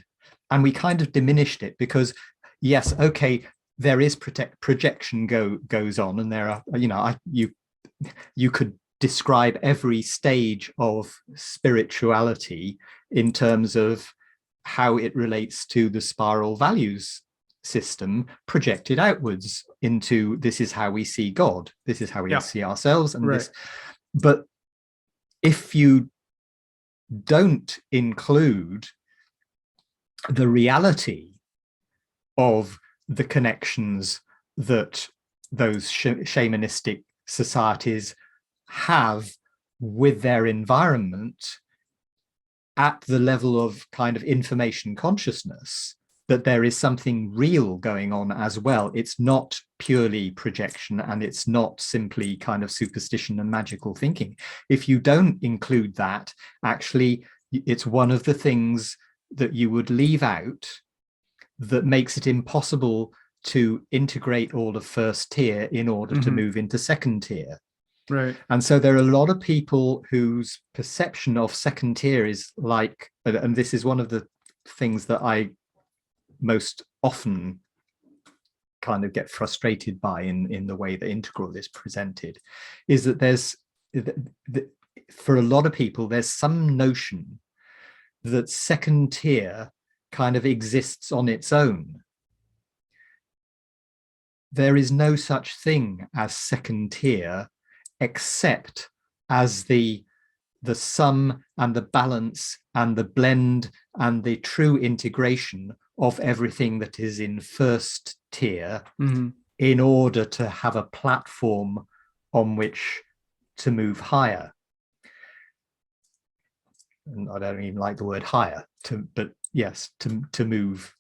and we kind of diminished it, because yes, okay, there is projection goes on, and there are, you could describe every stage of spirituality in terms of how it relates to the spiral values system projected outwards into, this is how we see God, this is how we see ourselves, and this. But if you don't include the reality of the connections that those shamanistic societies have with their environment at the level of kind of information consciousness, that there is something real going on as well. It's not purely projection, and it's not simply kind of superstition and magical thinking. If you don't include that, actually, it's one of the things that you would leave out that makes it impossible to integrate all of first tier in order to move into second tier. Right. And so there are a lot of people whose perception of second tier is like, and this is one of the things that I most often kind of get frustrated by in the way that Integral is presented, is that there's, for a lot of people, there's some notion that second tier kind of exists on its own. There is no such thing as second tier accept as the sum and the balance and the blend and the true integration of everything that is in first tier, in order to have a platform on which to move higher. And I don't even like the word higher, but yes, to move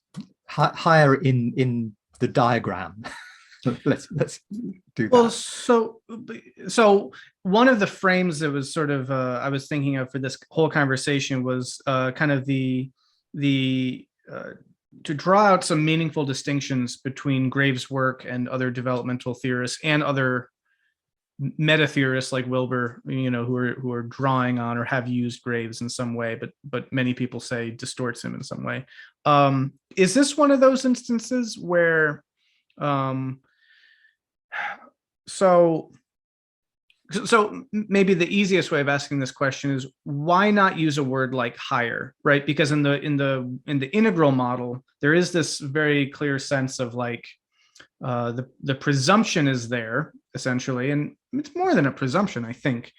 higher in the diagram. let's do that. Well, so one of the frames that was sort of I was thinking of for this whole conversation was kind of the to draw out some meaningful distinctions between Graves' work and other developmental theorists and other meta theorists like Wilber, who are drawing on or have used Graves in some way, but many people say distorts him in some way. Is this one of those instances where so maybe the easiest way of asking this question is, why not use a word like higher, right? Because in the integral model, there is this very clear sense of like the presumption is there essentially, and it's more than a presumption, I think,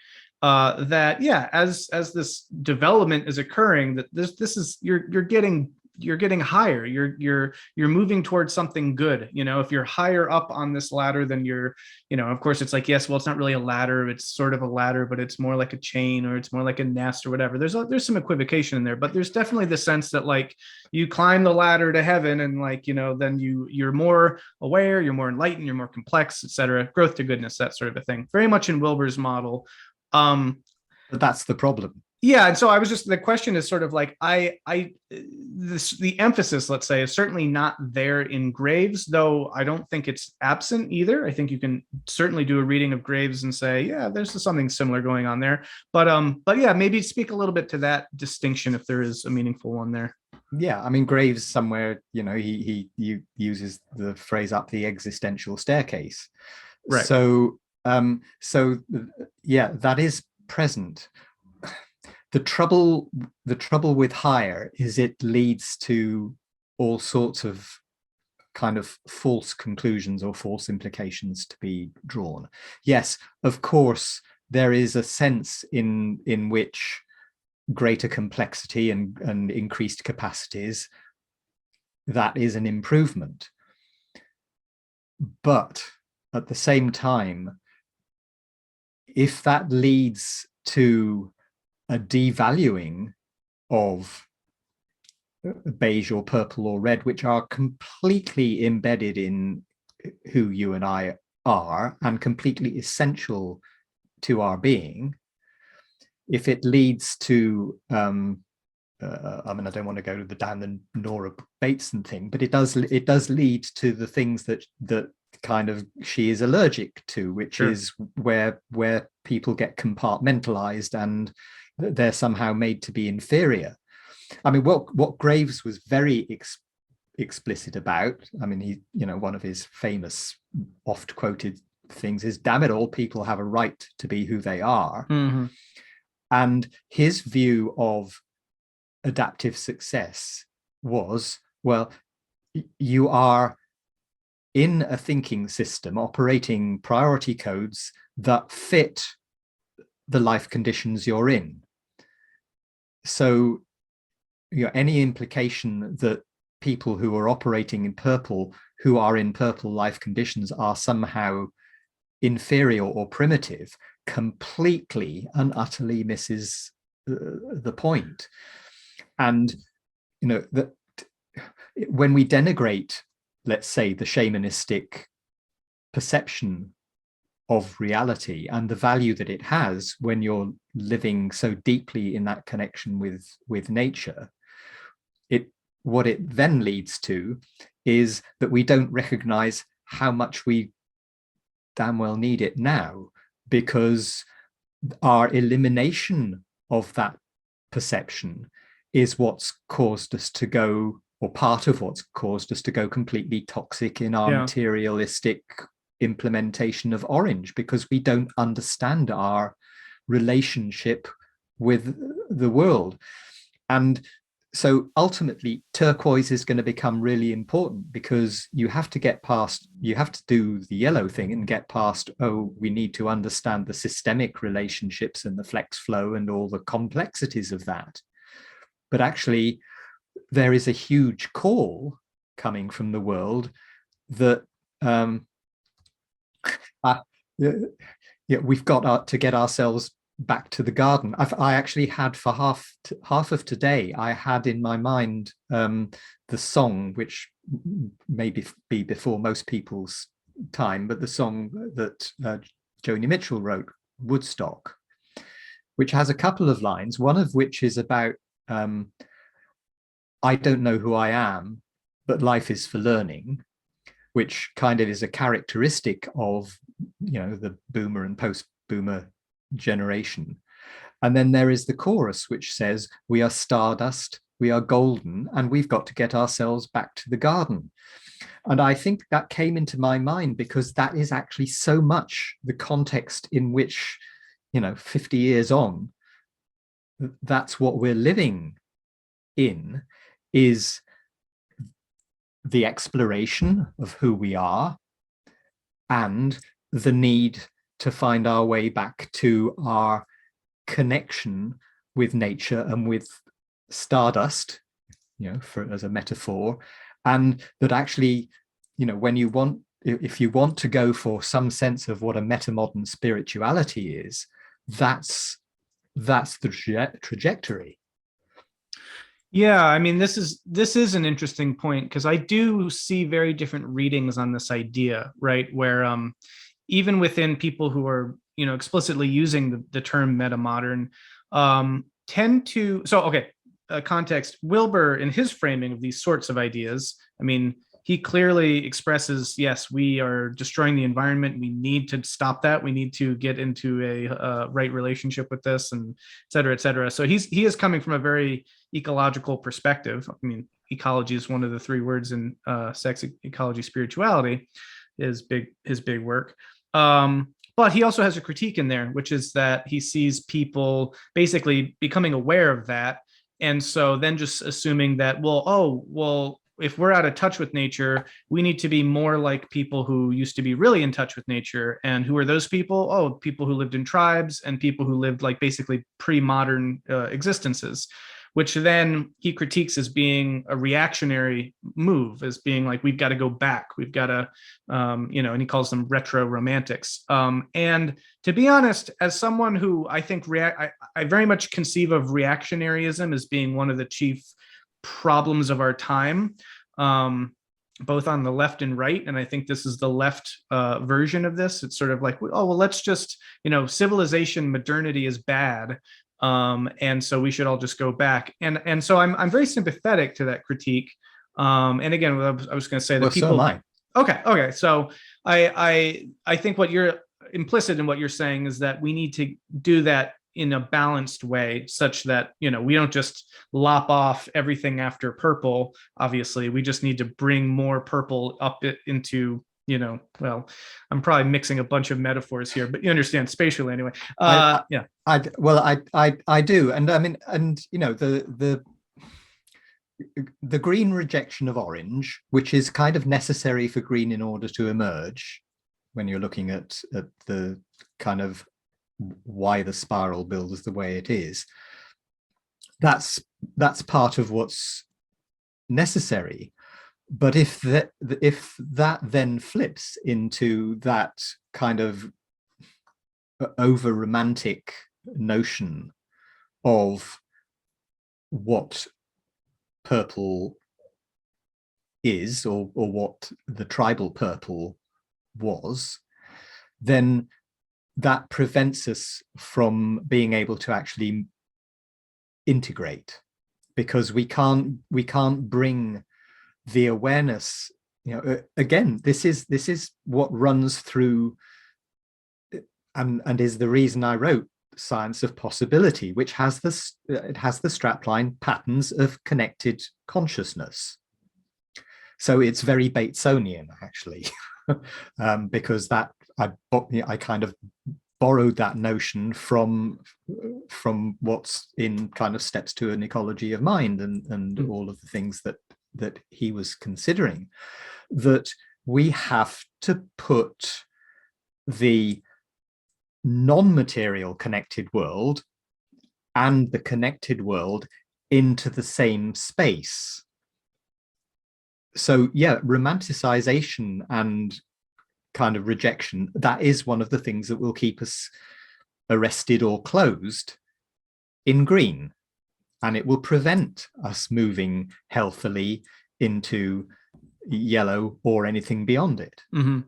that as this development is occurring, that this is you're getting higher, you're moving towards something good. If you're higher up on this ladder, then you're, of course it's like, yes, well, it's not really a ladder, it's sort of a ladder, but it's more like a chain, or it's more like a nest or whatever. There's some equivocation in there, but there's definitely the sense that like you climb the ladder to heaven, and like, then you're more aware, you're more enlightened, you're more complex, etc. Growth to goodness, that sort of a thing, very much in Wilber's model. But that's the problem. Yeah, and so the question is sort of like, the emphasis, let's say, is certainly not there in Graves, though I don't think it's absent either. I think you can certainly do a reading of Graves and say, yeah, there's something similar going on there. But yeah, maybe speak a little bit to that distinction if there is a meaningful one there. Yeah, I mean, Graves somewhere, he uses the phrase "up the existential staircase." Right. So yeah, that is present. The trouble with higher is it leads to all sorts of kind of false conclusions or false implications to be drawn. Yes, of course, there is a sense in which greater complexity and increased capacities, that is an improvement. But at the same time, if that leads to a devaluing of beige or purple or red, which are completely embedded in who you and I are and completely essential to our being, if it leads to I mean, I don't want to go down the Nora Bateson thing, but it does lead to the things that kind of she is allergic to, which sure. is where people get compartmentalized and they're somehow made to be inferior. I mean, what Graves was very explicit about, I mean, he, one of his famous oft quoted things is, damn it all, people have a right to be who they are. Mm-hmm. And his view of adaptive success was, well, you are in a thinking system operating priority codes that fit the life conditions you're in. So, any implication that people who are operating in purple, who are in purple life conditions, are somehow inferior or primitive, completely and utterly misses the point. And that when we denigrate, let's say, the shamanistic perception of reality and the value that it has when you're living so deeply in that connection with nature, what it then leads to is that we don't recognize how much we damn well need it now, because our elimination of that perception is what's caused us to go, or part of what's caused us to go completely toxic in our materialistic implementation of Orange, because we don't understand our relationship with the world. And so ultimately turquoise is going to become really important, because you have to get past, you have to do the yellow thing and get past, oh, we need to understand the systemic relationships and the flex flow and all the complexities of that. But actually, there is a huge call coming from the world that yeah, we've got to get ourselves back to the garden. I actually had for half of today, I had in my mind the song, which maybe be before most people's time, but the song that Joni Mitchell wrote, Woodstock, which has a couple of lines, one of which is about I don't know who I am, but life is for learning, which kind of is a characteristic of, you know, the boomer and post-boomer generation. And then there is the chorus, which says, we are stardust, we are golden, and we've got to get ourselves back to the garden. And I think that came into my mind because that is actually so much the context in which, you know, 50 years on, that's what we're living in, is the exploration of who we are and the need to find our way back to our connection with nature and with stardust, you know, as a metaphor. And that actually, you know, when you want, if you want to go for some sense of what a metamodern spirituality is, that's the trajectory. Yeah, I mean, this is an interesting point, because I do see very different readings on this idea, right? Where even within people who are, you know, explicitly using the term metamodern, tend to, so okay, context, Wilbur in his framing of these sorts of ideas, I mean, he clearly expresses, yes, we are destroying the environment. We need to stop that. We need to get into a right relationship with this, and et cetera, et cetera. So he is coming from a very ecological perspective. I mean, ecology is one of the three words in sex ecology spirituality, his big work. But he also has a critique in there, which is that he sees people basically becoming aware of that. And so then just assuming that, well, if we're out of touch with nature, we need to be more like people who used to be really in touch with nature. And who are those people? Oh, people who lived in tribes and people who lived like basically pre-modern existences, which then he critiques as being a reactionary move, as being like, we've got to go back. We've got to, you know, and he calls them retro-romantics. And to be honest, as someone who I think I very much conceive of reactionaryism as being one of the chief problems of our time, both on the left and right. And I think this is the left version of this. It's sort of like, oh, well, let's just, you know, civilization, modernity is bad. And so we should all just go back. And so I'm very sympathetic to that critique. And again, I was going to say that people. So am I. Okay. So I think what you're implicit in what you're saying is that we need to do that in a balanced way, such that, you know, we don't just lop off everything after purple. Obviously, we just need to bring more purple up into, you know, well, I'm probably mixing a bunch of metaphors here, but you understand spatially anyway. Yeah. I do, and I mean, and you know, the green rejection of orange, which is kind of necessary for green in order to emerge, when you're looking at the kind of why the spiral builds the way it is, that's part of what's necessary. But if that then flips into that kind of over romantic notion of what purple is, or what the tribal purple was, then that prevents us from being able to actually integrate, because we can't bring the awareness, you know, again, this is what runs through and is the reason I wrote Science of Possibility, which has this, it has the strapline patterns of connected consciousness. So it's very Batesonian, actually, because that I kind of borrowed that notion from what's in kind of Steps to an Ecology of Mind and all of the things that he was considering, that we have to put the non-material connected world and the connected world into the same space. So yeah, romanticization and kind of rejection, that is one of the things that will keep us arrested or closed in green, and it will prevent us moving healthily into yellow or anything beyond it. Mm-hmm.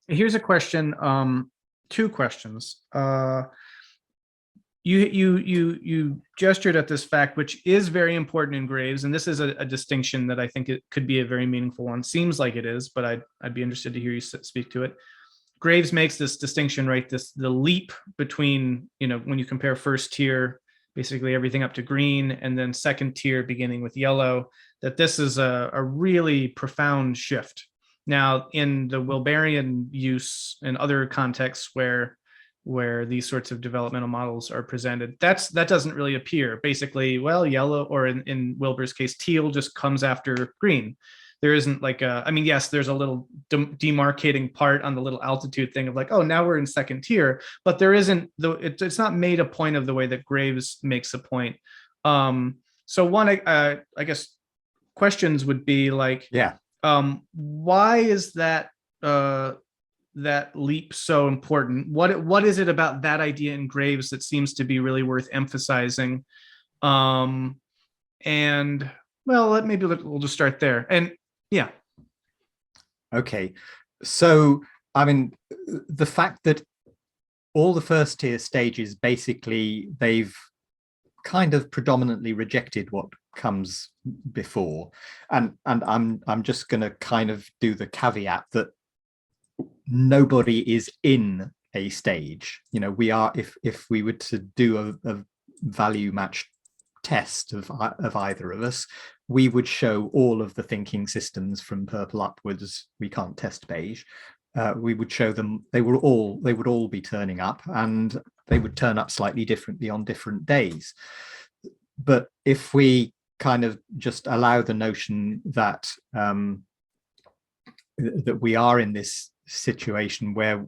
Here's a question, two questions. You gestured at this fact, which is very important in Graves, and this is a distinction that I think it could be a very meaningful one. Seems like it is, but I'd be interested to hear you speak to it. Graves makes this distinction, right? The leap between, when you compare first tier, basically everything up to green, and then second tier beginning with yellow, that this is a really profound shift. Now, in the Wilberian use and other contexts where these sorts of developmental models are presented, that doesn't really appear. Basically, well, yellow, or in Wilber's case, teal just comes after green. There isn't like yes, there's a little demarcating part on the little altitude thing of like, oh, now we're in second tier, but there isn't, it's not made a point of the way that Graves makes a point. So one, I guess questions would be like, why is that that leap so important? What is it about that idea in Graves that seems to be really worth emphasizing? And well, maybe we'll just start there. And yeah. Okay. So, I mean, the fact that all the first tier stages, basically, they've kind of predominantly rejected what comes before. And I'm just going to kind of do the caveat that nobody is in a stage. We are, if we were to do a value match test of either of us, we would show all of the thinking systems from purple upwards. We can't test beige. We would show them, they would all be turning up, and they would turn up slightly differently on different days. But if we kind of just allow the notion that that we are in this situation where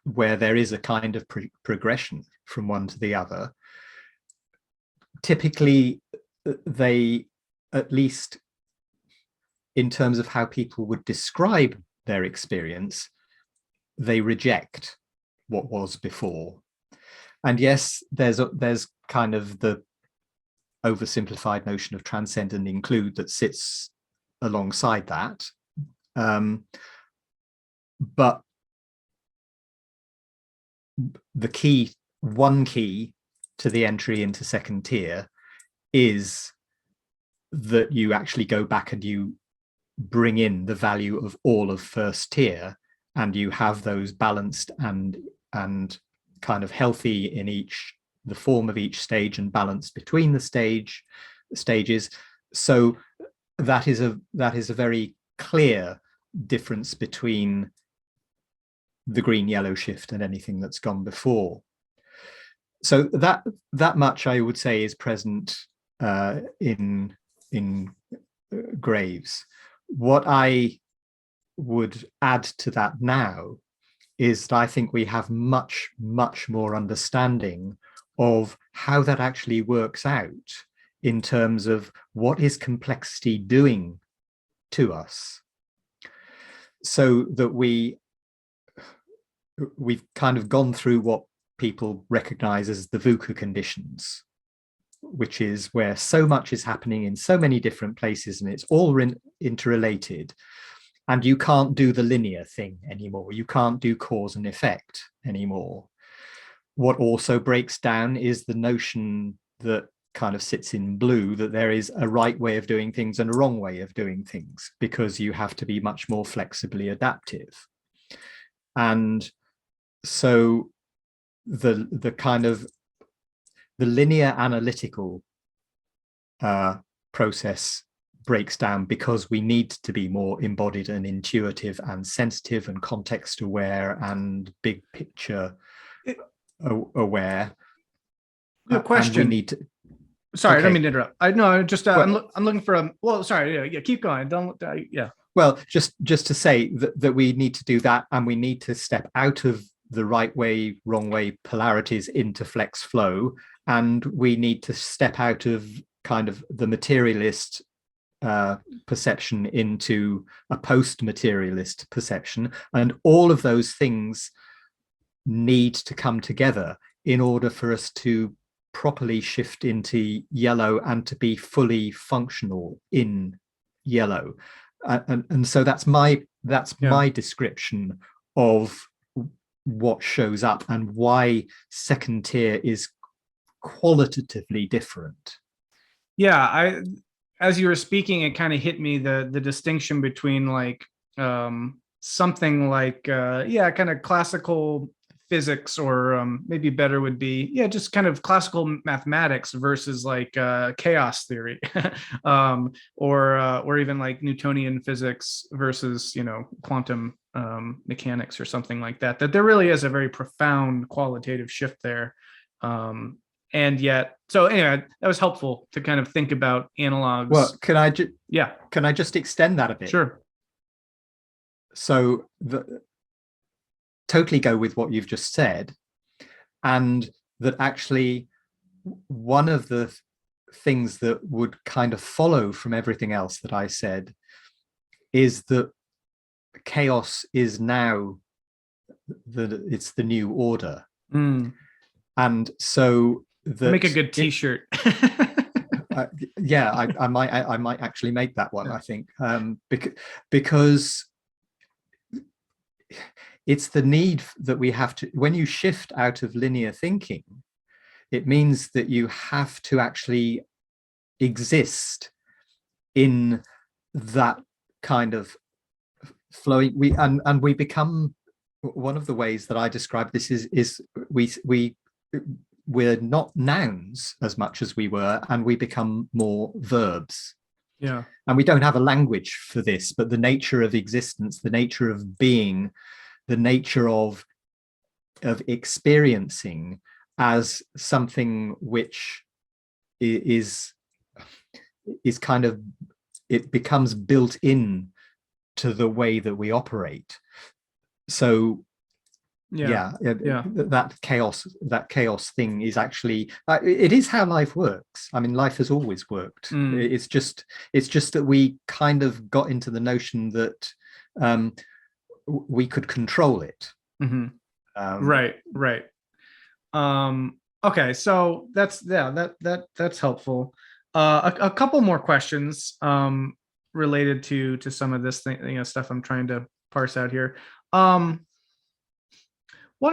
where there is a kind of progression from one to the other, typically they, at least in terms of how people would describe their experience, they reject what was before. And yes, there's kind of the oversimplified notion of transcend and include that sits alongside that. But one key to the entry into second tier is that you actually go back and you bring in the value of all of first tier, and you have those balanced and kind of healthy in the form of each stage, and balanced between the stages. So that is a very clear difference between the green yellow shift and anything that's gone before. So that much I would say is present in Graves. What I would add to that now is that I think we have much more understanding of how that actually works out in terms of what is complexity doing to us, so that we've kind of gone through what people recognize as the VUCA conditions, which is where so much is happening in so many different places, and it's all interrelated, and you can't do the linear thing anymore. You can't do cause and effect anymore. What also breaks down is the notion that kind of sits in blue, that there is a right way of doing things and a wrong way of doing things, because you have to be much more flexibly adaptive. And so the kind of the linear analytical process breaks down because we need to be more embodied and intuitive and sensitive and context aware and big picture aware. The question. And we need to. Sorry, Okay. I don't mean to interrupt. I no, just Well, I'm looking for a. Well, sorry, yeah, keep going. Don't, yeah. Well, just to say that we need to do that, and we need to step out of the right way, wrong way polarities into flex flow, and we need to step out of kind of the materialist perception into a post-materialist perception, and all of those things need to come together in order for us to properly shift into yellow and to be fully functional in yellow. And so that's my description of what shows up and why second tier is qualitatively different. Yeah, as you were speaking, it kind of hit me the distinction between like something like kind of classical physics, or maybe better would be just kind of classical mathematics versus like chaos theory, or even like Newtonian physics versus quantum mechanics or something like that. That there really is a very profound qualitative shift there. And yet, so anyway, that was helpful to kind of think about analogs. Well, can I just extend that a bit? Sure. So totally go with what you've just said, and that actually one of the things that would kind of follow from everything else that I said is that chaos is now it's the new order. And so make a good t-shirt. I might actually make that one. I think because it's the need that we have to, when you shift out of linear thinking, it means that you have to actually exist in that kind of flowing. We become, one of the ways that I describe this is we're not nouns as much as we were, and we become more verbs. Yeah. And we don't have a language for this, but the nature of existence, the nature of being, the nature of experiencing as something which is kind of, it becomes built in to the way that we operate. So that chaos thing is actually it is how life works. I mean, life has always worked. It's just that we kind of got into the notion that we could control it. Right. Okay, so that's helpful. A couple more questions related to some of this thing, stuff I'm trying to parse out here. One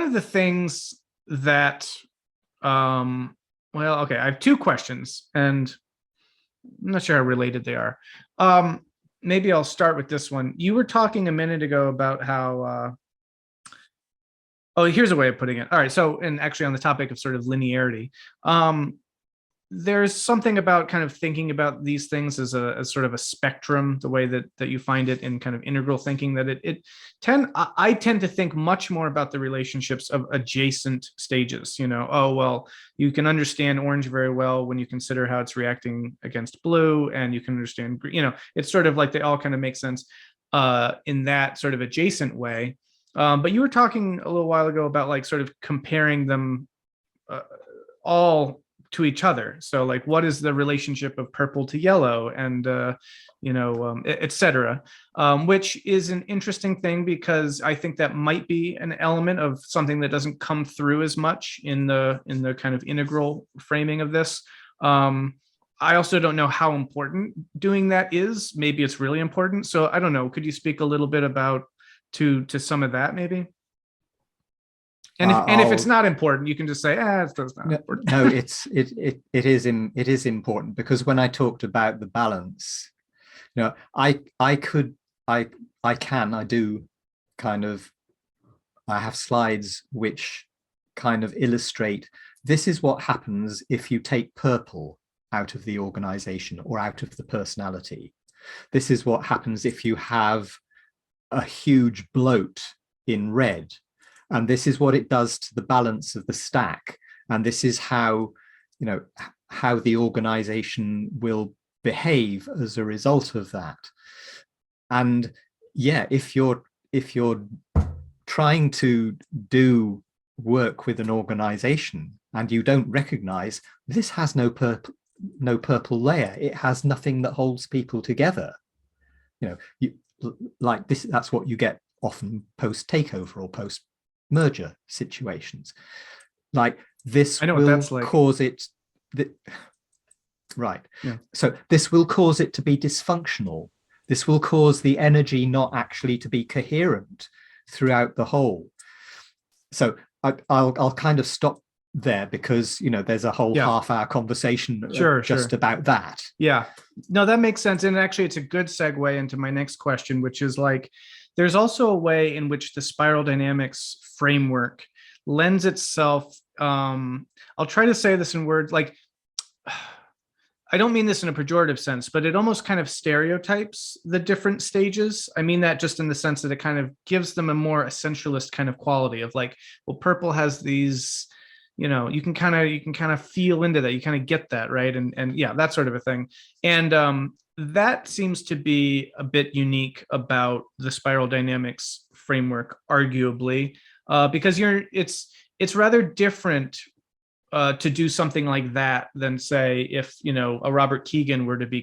of the things that, I have two questions, and I'm not sure how related they are. Maybe I'll start with this one. You were talking a minute ago about how, here's a way of putting it. All right, so, and actually on the topic of sort of linearity, there's something about kind of thinking about these things as sort of a spectrum, the way that you find it in kind of integral thinking, that I tend to think much more about the relationships of adjacent stages. You can understand orange very well when you consider how it's reacting against blue, and you can understand, it's sort of like they all kind of make sense in that sort of adjacent way. But you were talking a little while ago about like sort of comparing them all to each other. So like, what is the relationship of purple to yellow, and et cetera, which is an interesting thing, because I think that might be an element of something that doesn't come through as much in the kind of integral framing of this. I also don't know how important doing that is. Maybe it's really important. So I don't know. Could you speak a little bit about to some of that, maybe? And if it's not important, you can just say, it's not important. No, it is important, because when I talked about the balance, I have slides which kind of illustrate, this is what happens if you take purple out of the organization or out of the personality. This is what happens if you have a huge bloat in red. And this is what it does to the balance of the stack. And this is how, how the organization will behave as a result of that. And yeah, if you're trying to do work with an organization and you don't recognize this has no purple layer, it has nothing that holds people together, like this, that's what you get often post takeover or post merger situations. Like this will cause it right. Yeah. So this will cause it to be dysfunctional. This will cause the energy not actually to be coherent throughout the whole. So I'll kind of stop there because there's a whole half-hour conversation just about that. Yeah, no, that makes sense. And actually it's a good segue into my next question, which is like, there's also a way in which the spiral dynamics framework lends itself, I'll try to say this in words like, I don't mean this in a pejorative sense, but it almost kind of stereotypes the different stages. I mean that just in the sense that it kind of gives them a more essentialist kind of quality of like, well, purple has these, you can kind of feel into that. You kind of get that, right? And yeah, that sort of a thing. And that seems to be a bit unique about the spiral dynamics framework, arguably, because it's rather different to do something like that than say if a Robert Keegan were to be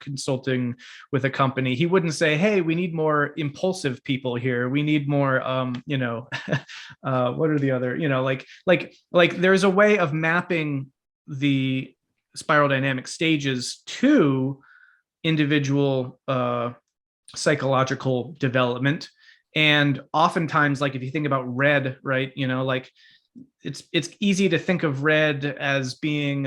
consulting with a company. He wouldn't say, hey, we need more impulsive people here, we need more what are the other like there's a way of mapping the spiral dynamic stages to individual psychological development. And oftentimes, like if you think about red, right, like it's easy to think of red as being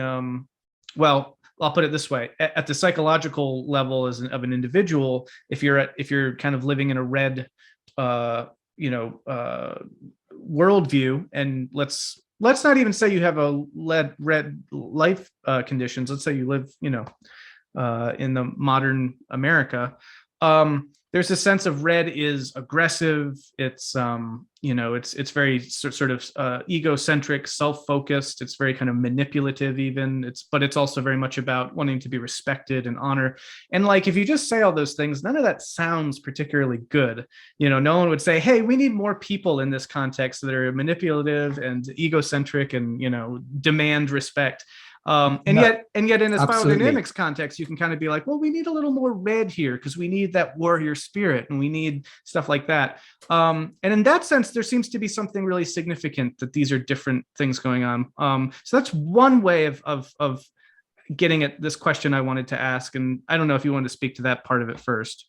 well, I'll put it this way: at the psychological level of an individual, if you're kind of living in a red worldview, and let's not even say you have a red life conditions, let's say you live in the modern America, there's a sense of red is aggressive. It's it's very sort of egocentric, self-focused. It's very kind of manipulative even. But it's also very much about wanting to be respected and honor. And like if you just say all those things, none of that sounds particularly good. No one would say, hey, we need more people in this context that are manipulative and egocentric and demand respect. Yet in a spiral dynamics context, you can kind of be like, well, we need a little more red here because we need that warrior spirit and we need stuff like that. And in that sense, there seems to be something really significant that these are different things going on. So that's one way of getting at this question I wanted to ask. And I don't know if you want to speak to that part of it first.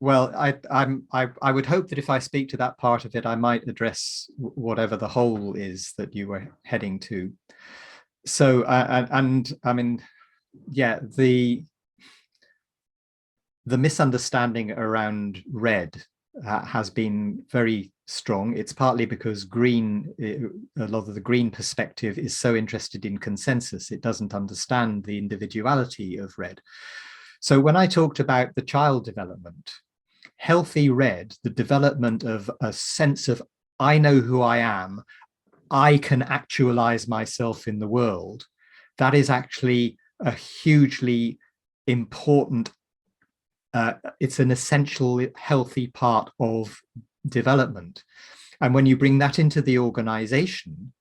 Well, I would hope that if I speak to that part of it, I might address whatever the whole is that you were heading to. So, and I mean, yeah, the misunderstanding around red has been very strong. It's partly because a lot of the green perspective is so interested in consensus. It doesn't understand the individuality of red. So when I talked about the child development, healthy red, the development of a sense of, I know who I am, I can actualize myself in the world, that is actually a hugely important, it's an essential healthy part of development. And when you bring that into the organization,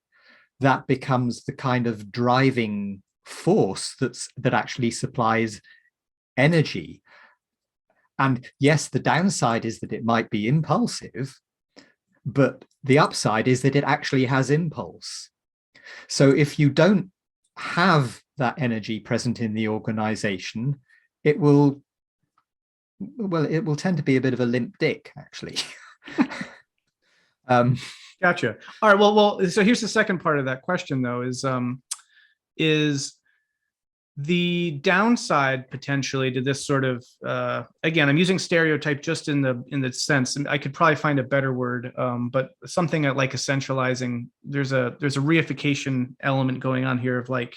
that becomes the kind of driving force that actually supplies energy. And yes, the downside is that it might be impulsive, but the upside is that it actually has impulse. So if you don't have that energy present in the organization, it will tend to be a bit of a limp dick, actually. Gotcha. All right. Well. So here's the second part of that question, though: is the downside potentially to this sort of again, I'm using stereotype just in the sense, and I could probably find a better word, but something like essentializing. There's a reification element going on here of like,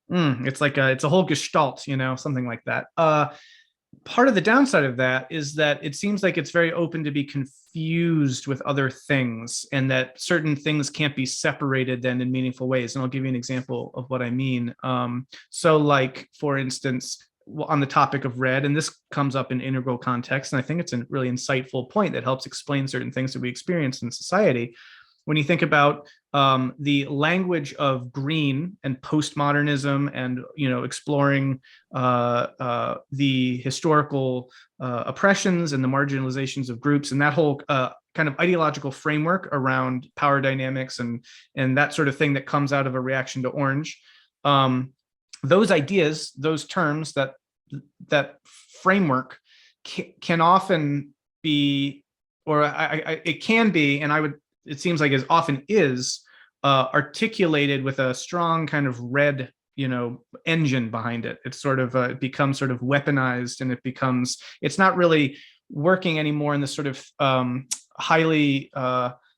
it's like it's a whole gestalt, something like that. part of the downside of that is that it seems like it's very open to be confused with other things, and that certain things can't be separated then in meaningful ways. And I'll give you an example of what I mean. So like, for instance, on the topic of red, and this comes up in integral context, and I think it's a really insightful point that helps explain certain things that we experience in society. When you think about the language of green and postmodernism, and exploring the historical oppressions and the marginalizations of groups, and that whole kind of ideological framework around power dynamics and that sort of thing that comes out of a reaction to orange, those ideas, those terms, that framework can often be, or it can be, and it seems like it often is, articulated with a strong kind of red, engine behind it. It's sort of it becomes sort of weaponized, and it's not really working anymore in this sort of highly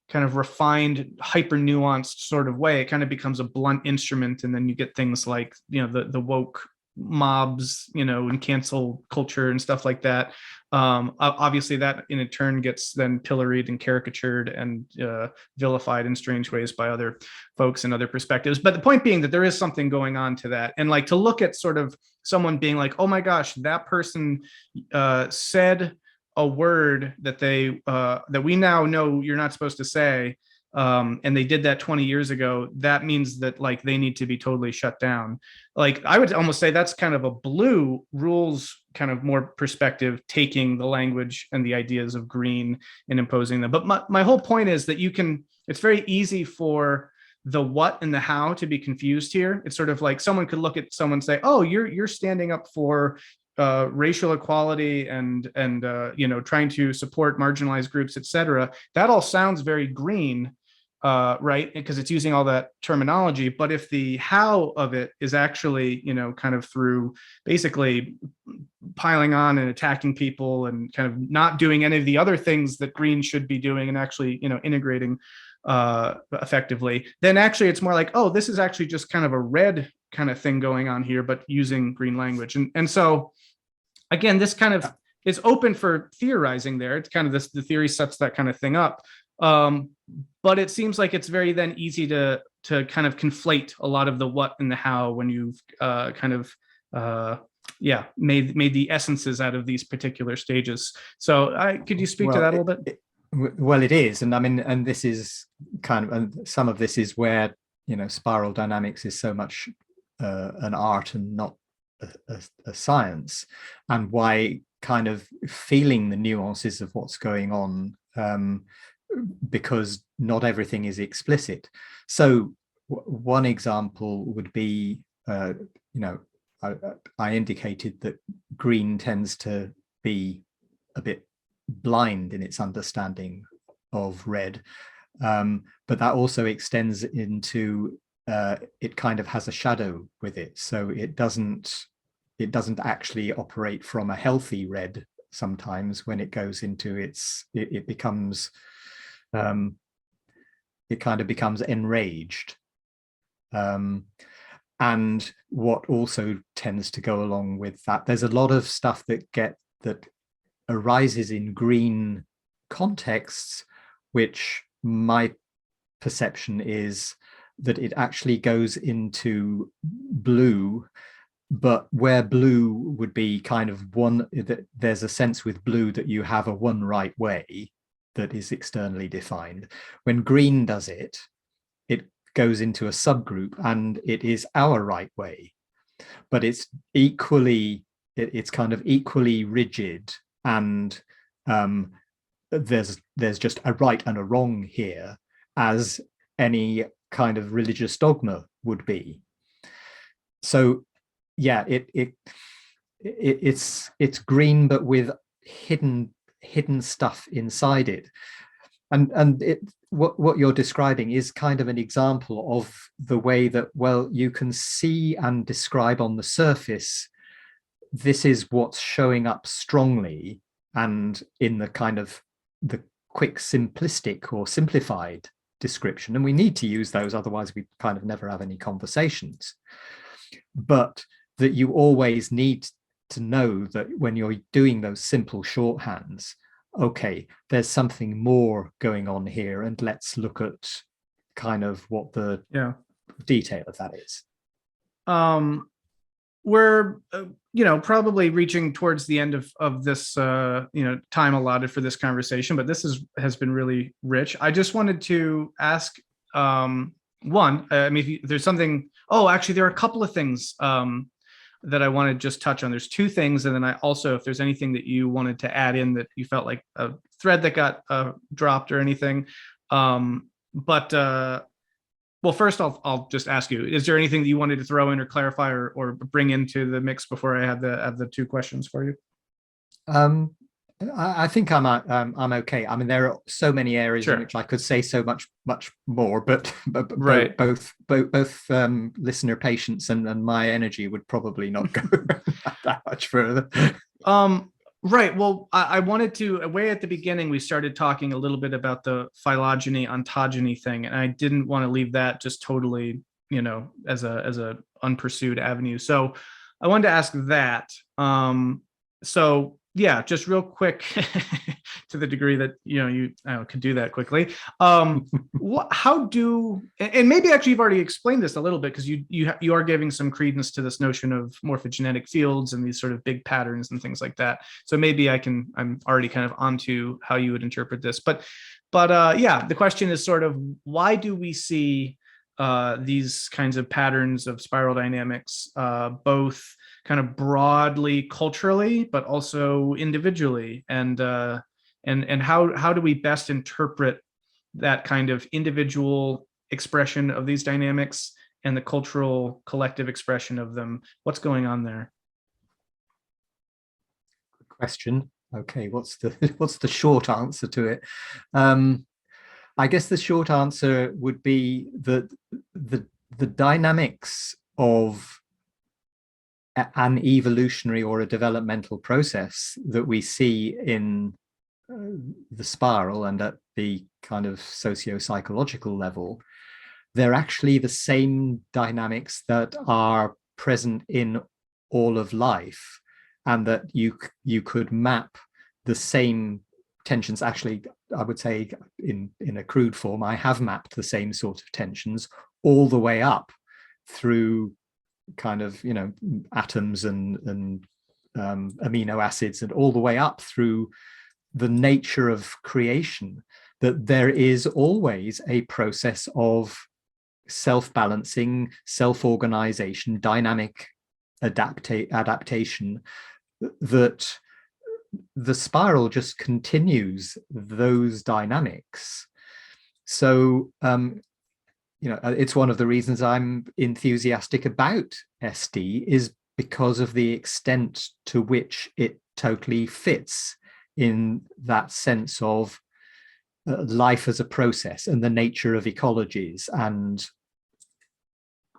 kind of refined, hyper nuanced sort of way. It kind of becomes a blunt instrument, and then you get things like the woke mobs, and cancel culture and stuff like that. Obviously that in turn gets then pilloried and caricatured and vilified in strange ways by other folks and other perspectives. But the point being that there is something going on to that. And like, to look at sort of someone being like, oh my gosh, that person said a word that we now know you're not supposed to say, and they did that 20 years ago, that means that like they need to be totally shut down. Like, I would almost say that's kind of a blue rules kind of more perspective, taking the language and the ideas of green and imposing them. But my whole point is that it's very easy for the what and the how to be confused here. It's sort of like someone could look at someone and say, oh, you're standing up for racial equality and trying to support marginalized groups, etc. That all sounds very green, right? Because it's using all that terminology. But if the how of it is actually, kind of through basically piling on and attacking people and kind of not doing any of the other things that green should be doing, and actually, integrating effectively, then actually it's more like, oh, this is actually just kind of a red kind of thing going on here, but using green language. And so again, this kind of is open for theorizing there. It's kind of the theory sets that kind of thing up. But it seems like it's very then easy to kind of conflate a lot of the what and the how when you've kind of made the essences out of these particular stages. So could you speak to that a little bit? Well, it is. And I mean, and this is kind of, and some of this is where, spiral dynamics is so much an art and not a science, and why kind of feeling the nuances of what's going on, because not everything is explicit. So one example would be, I indicated that green tends to be a bit blind in its understanding of red, but that also extends into it kind of has a shadow with it, so it doesn't actually operate from a healthy red. Sometimes when it goes into it becomes it kind of becomes enraged, and what also tends to go along with that, there's a lot of stuff that arises in green contexts, which my perception is that it actually goes into blue, but where blue would be kind of one, that there's a sense with blue that you have a one right way that is externally defined. When green does it, it goes into a subgroup and it is our right way, but it's kind of equally rigid, and there's just a right and a wrong here, as any kind of religious dogma would be. So yeah, it's green, but with hidden stuff inside it, and what you're describing is kind of an example of the way that, well, you can see and describe on the surface, this is what's showing up strongly, and in the kind of the quick simplistic or simplified description, and we need to use those, otherwise we kind of never have any conversations, but that you always need to know that when you're doing those simple shorthands, okay, there's something more going on here, and let's look at kind of what the detail of that is. We're probably reaching towards the end of this time allotted for this conversation, but this has been really rich. I just wanted to ask one, if there's something. Oh, actually, there are a couple of things that I want to just touch on. There's two things, and then I also, if there's anything that you wanted to add in that you felt like a thread that got dropped or anything. Well, first I'll just ask you: is there anything that you wanted to throw in or clarify or bring into the mix before I have the two questions for you? I think I'm okay. I mean, there are so many areas in which I could say so much more, but right. both listener patience and my energy would probably not go that much further. Right. Well, I wanted to, way at the beginning, we started talking a little bit about the phylogeny, ontogeny thing, and I didn't want to leave that just totally, as a unpursued avenue. So I wanted to ask that. So yeah, just real quick, to the degree that you could do that quickly. How do, and maybe actually you've already explained this a little bit, because you are giving some credence to this notion of morphogenetic fields and these sort of big patterns and things like that. So maybe I'm already kind of onto how you would interpret this. But yeah, the question is sort of, why do we see these kinds of patterns of spiral dynamics, both kind of broadly culturally, but also individually, and how do we best interpret that kind of individual expression of these dynamics and the cultural collective expression of them? What's going on there? Good question. Okay, what's the short answer to it? I guess the short answer would be that the dynamics of an evolutionary or a developmental process that we see in the spiral and at the kind of socio-psychological level, they're actually the same dynamics that are present in all of life, and that you could map the same tensions. Actually, I would say in a crude form, I have mapped the same sort of tensions all the way up through kind of atoms and amino acids, and all the way up through the nature of creation, that there is always a process of self-balancing, self-organization, dynamic adaptation, that the spiral just continues those dynamics. So it's one of the reasons I'm enthusiastic about SD, is because of the extent to which it totally fits in that sense of life as a process and the nature of ecologies. And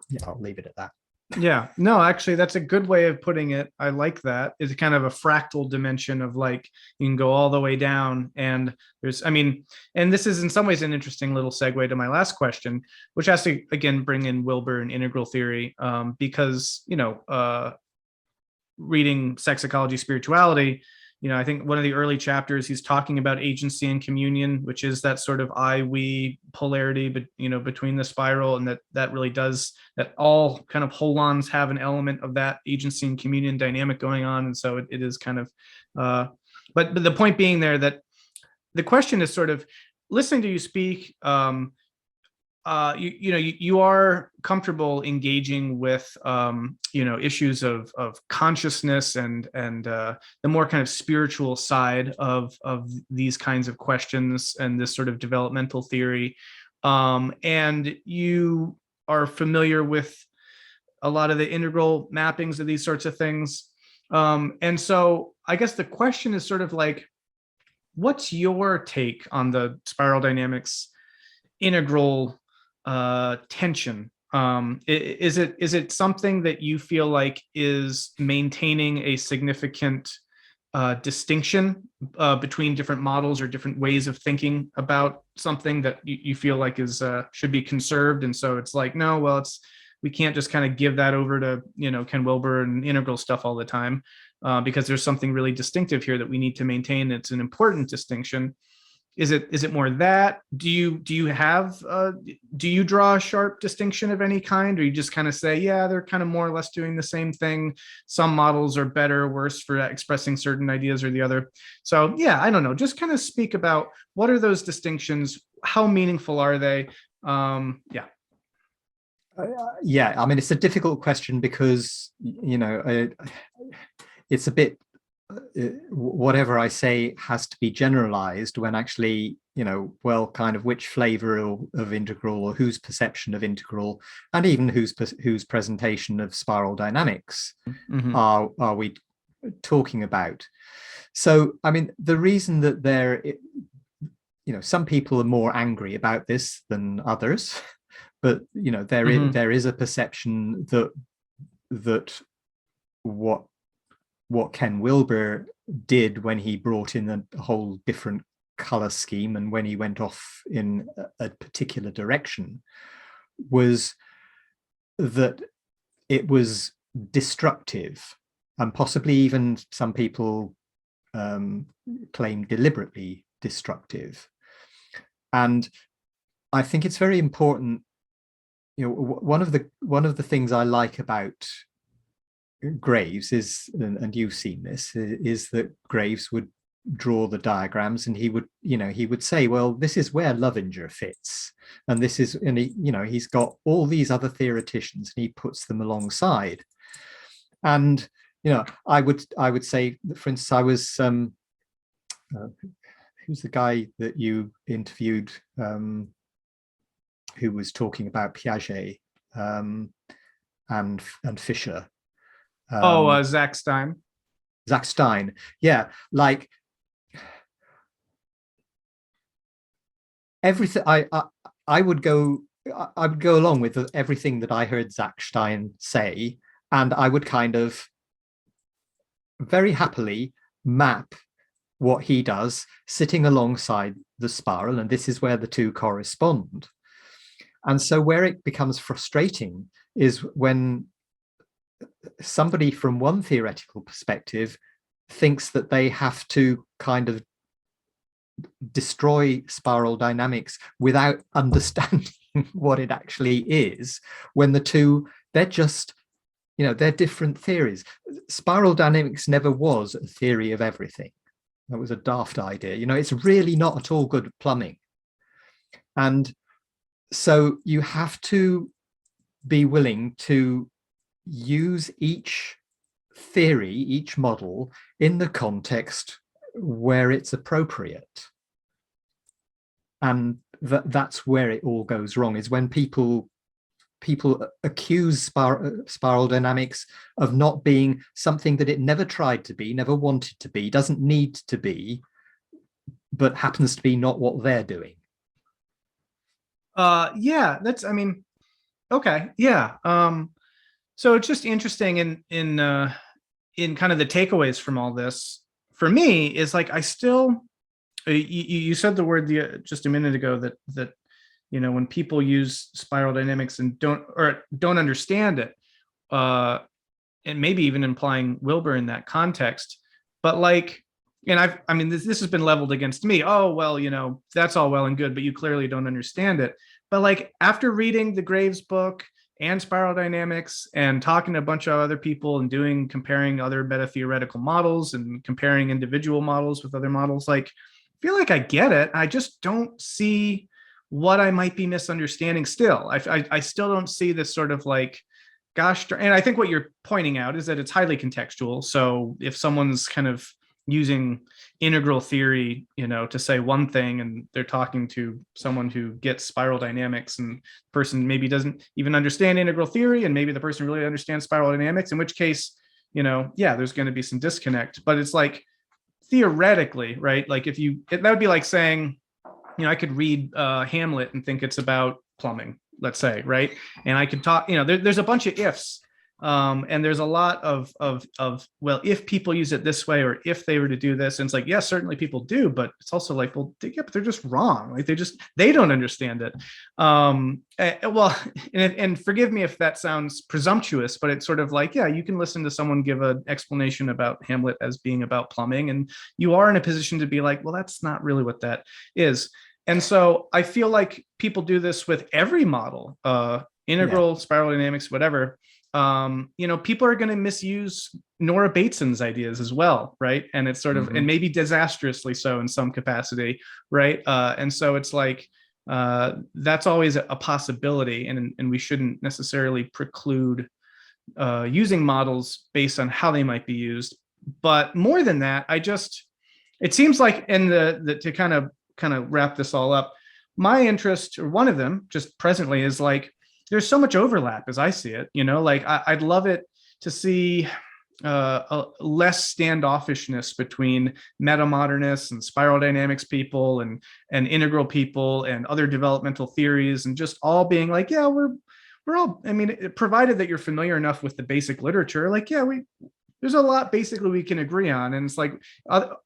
yeah, I'll leave it at that. Yeah, no, actually, that's a good way of putting it. I like that. It's kind of a fractal dimension of, like, you can go all the way down, and and this is in some ways an interesting little segue to my last question, which has to, again, bring in Wilber and integral theory, because, reading Sex, Ecology, Spirituality, I think one of the early chapters, he's talking about agency and communion, which is that sort of I-we polarity, but between the spiral, and that really does, that all kind of holons have an element of that agency and communion dynamic going on. And so it is kind of, but the point being there, that the question is sort of, listening to you speak, you are comfortable engaging with issues of consciousness and the more kind of spiritual side of these kinds of questions and this sort of developmental theory, and you are familiar with a lot of the integral mappings of these sorts of things, and so I guess the question is sort of like, what's your take on the spiral dynamics integral tension? Is it something that you feel like is maintaining a significant distinction between different models or different ways of thinking about something that you feel like is should be conserved? And so it's like, no, well, we can't just kind of give that over to, Ken Wilber and integral stuff all the time, because there's something really distinctive here that we need to maintain. It's an important distinction. Is it more that? Do you draw a sharp distinction of any kind, or you just kind of say, yeah, they're kind of more or less doing the same thing? Some models are better or worse for expressing certain ideas or the other. So yeah, I don't know. Just kind of speak about what are those distinctions? How meaningful are they? Yeah. Yeah, I mean, it's a difficult question because, it's a bit, whatever I say has to be generalized when actually, well, kind of which flavor of integral, or whose perception of integral, and even whose presentation of spiral dynamics are we talking about. So, I mean, the reason that some people are more angry about this than others, but there is a perception that what Ken Wilber did when he brought in a whole different color scheme and when he went off in a particular direction was that it was destructive, and possibly even some people claim deliberately destructive. And I think it's very important. One of the things I like about Graves is, and you've seen this, is that Graves would draw the diagrams, and he would say, well, this is where Lovinger fits, and this is, and he's got all these other theoreticians and he puts them alongside. And I would say, for instance, I was who's the guy that you interviewed who was talking about Piaget and Fischer? Zach Stein. Zach Stein, yeah, like everything. I would go along with everything that I heard Zach Stein say, and I would kind of very happily map what he does sitting alongside the spiral, and this is where the two correspond. And so where it becomes frustrating is when somebody from one theoretical perspective thinks that they have to kind of destroy spiral dynamics without understanding what it actually is, when the two, they're just, they're different theories. Spiral dynamics never was a theory of everything. That was a daft idea. It's really not at all good at plumbing. And so you have to be willing to use each theory, each model, in the context where it's appropriate. And that's where it all goes wrong, is when people accuse spiral dynamics of not being something that it never tried to be, never wanted to be, doesn't need to be, but happens to be not what they're doing. Yeah, that's, I mean, okay, yeah. So it's just interesting in kind of the takeaways from all this for me is like, I still, you said the word just a minute ago that when people use spiral dynamics and don't understand it, and maybe even implying Wilber in that context, but like, and I mean, this has been leveled against me. Oh, well, that's all well and good, but you clearly don't understand it. But like, after reading the Graves book and spiral dynamics and talking to a bunch of other people and comparing other meta theoretical models and comparing individual models with other models, like, I feel like I get it. I just don't see what I might be misunderstanding still. I still don't see this sort of like, gosh, and I think what you're pointing out is that it's highly contextual. So if someone's kind of using integral theory, to say one thing, and they're talking to someone who gets spiral dynamics, and the person maybe doesn't even understand integral theory, and maybe the person really understands spiral dynamics, in which case, yeah, there's going to be some disconnect. But it's like, theoretically, right? Like that would be like saying, I could read Hamlet and think it's about plumbing, let's say, right? And I could talk, there's a bunch of ifs And there's a lot of well, if people use it this way, or if they were to do this, and it's like, yes, certainly people do, but it's also like, well, yeah, but they're just wrong. Like they don't understand it. Well, and forgive me if that sounds presumptuous, but it's sort of like, yeah, you can listen to someone give an explanation about Hamlet as being about plumbing, and you are in a position to be like, well, that's not really what that is. And so I feel like people do this with every model, integral, spiral dynamics, whatever. People are going to misuse Nora Bateson's ideas as well, right? And it's sort of, and maybe disastrously so in some capacity, right? And so it's like, that's always a possibility, and we shouldn't necessarily preclude using models based on how they might be used. But more than that, it seems like, in to kind of wrap this all up, my interest, or one of them just presently, is like, there's so much overlap as I see it, like I'd love it to see a less standoffishness between metamodernists and spiral dynamics people and integral people and other developmental theories, and just all being like, yeah, we're all, I mean, provided that you're familiar enough with the basic literature, like, yeah, there's a lot basically we can agree on. And it's like,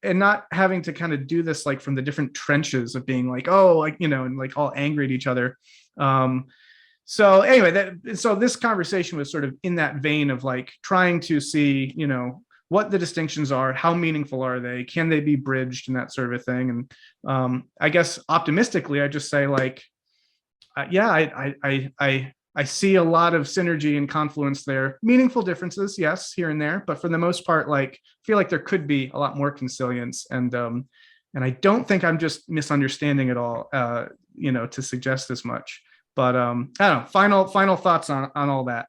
and not having to kind of do this like from the different trenches of being like, oh, like, and like all angry at each other. So anyway, so this conversation was sort of in that vein of like trying to see, what the distinctions are, how meaningful are they, can they be bridged, and that sort of a thing. And I guess optimistically, I just say like, yeah, I see a lot of synergy and confluence there. Meaningful differences, yes, here and there, but for the most part, like, I feel like there could be a lot more consilience, and I don't think I'm just misunderstanding it all, to suggest as much. But I don't know. Final thoughts on all that.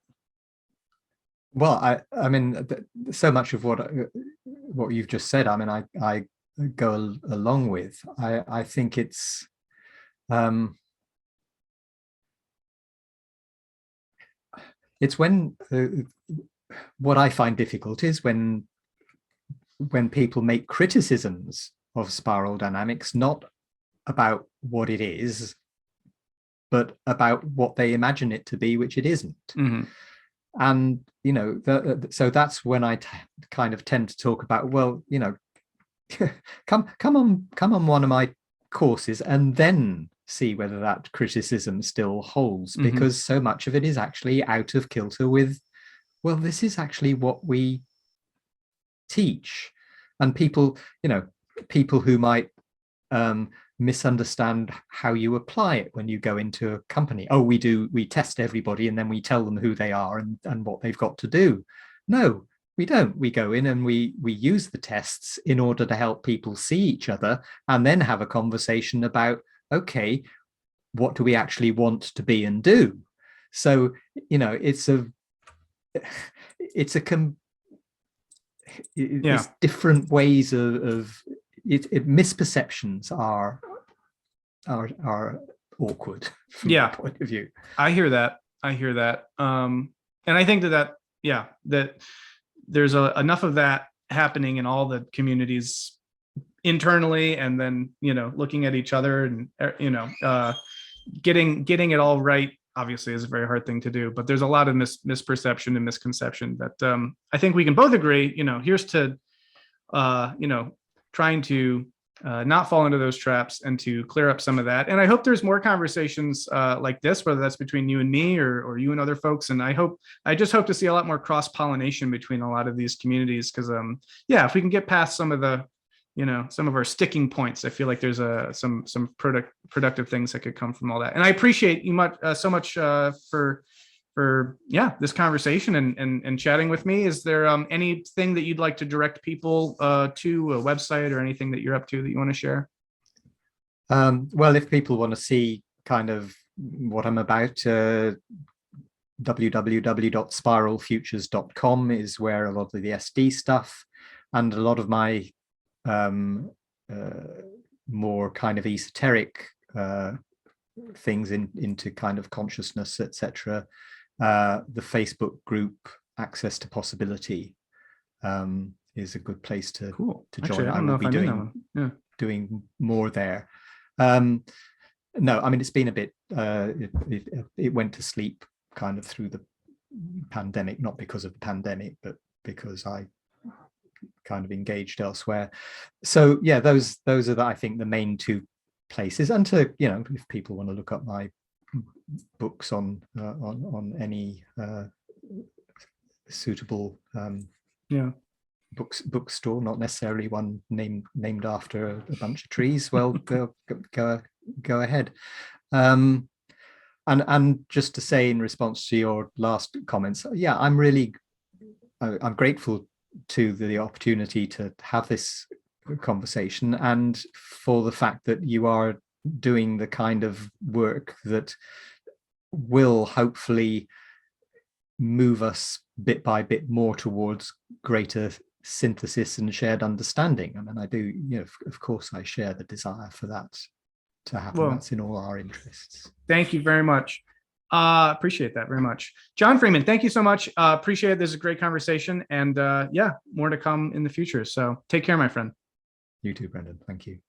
Well, I mean, so much of what you've just said, I mean, I go along with. I think it's when what I find difficult is when people make criticisms of spiral dynamics, not about what it is, but about what they imagine it to be, which it isn't. And so that's when I kind of tend to talk about, well, come on one of my courses and then see whether that criticism still holds, because so much of it is actually out of kilter with, well, this is actually what we teach. And people who might misunderstand how you apply it when you go into a company. Oh, we test everybody and then we tell them who they are and what they've got to do. No, we don't. We go in and we use the tests in order to help people see each other, and then have a conversation about, okay, what do we actually want to be and do? So, it's different ways of misperceptions are awkward from my point of view. I hear that. And I think that there's able of that happening in all the communities internally, and then looking at each other, and getting it all right obviously is a very hard thing to do, but there's a lot of misperception and misconception that I think we can both agree, here's to trying to not fall into those traps and to clear up some of that. And I hope there's more conversations like this, whether that's between you and me or you and other folks. And I just hope to see a lot more cross-pollination between a lot of these communities, because if we can get past some of the, some of our sticking points, I feel like there's some productive things that could come from all that. And I appreciate you so much for this conversation and chatting with me. Is there anything that you'd like to direct people to, a website or anything that you're up to that you want to share? Well, if people want to see kind of what I'm about, www.spiralfutures.com is where a lot of the SD stuff and a lot of my more kind of esoteric things into kind of consciousness, etc. The Facebook group Access to Possibility is a good place to join. Actually, I will be doing more there. No, I mean, it's been a bit, it went to sleep kind of through the pandemic, not because of the pandemic, but because I kind of engaged elsewhere. So yeah, those are I think the main two places. And to, you know, if people want to look up my books on any suitable bookstore, not necessarily one named after a bunch of trees, well, go ahead. And just to say, in response to your last comments, yeah, I'm grateful to the opportunity to have this conversation, and for the fact that you are doing the kind of work that will hopefully move us bit by bit more towards greater synthesis and shared understanding. I mean, I do, you know, of course, I share the desire for that to happen. Well, that's in all our interests. Thank you very much. Appreciate that very much. Jon Freeman, thank you so much. Appreciate it. This is a great conversation, and yeah, more to come in the future. So take care, my friend. You too, Brendan. Thank you.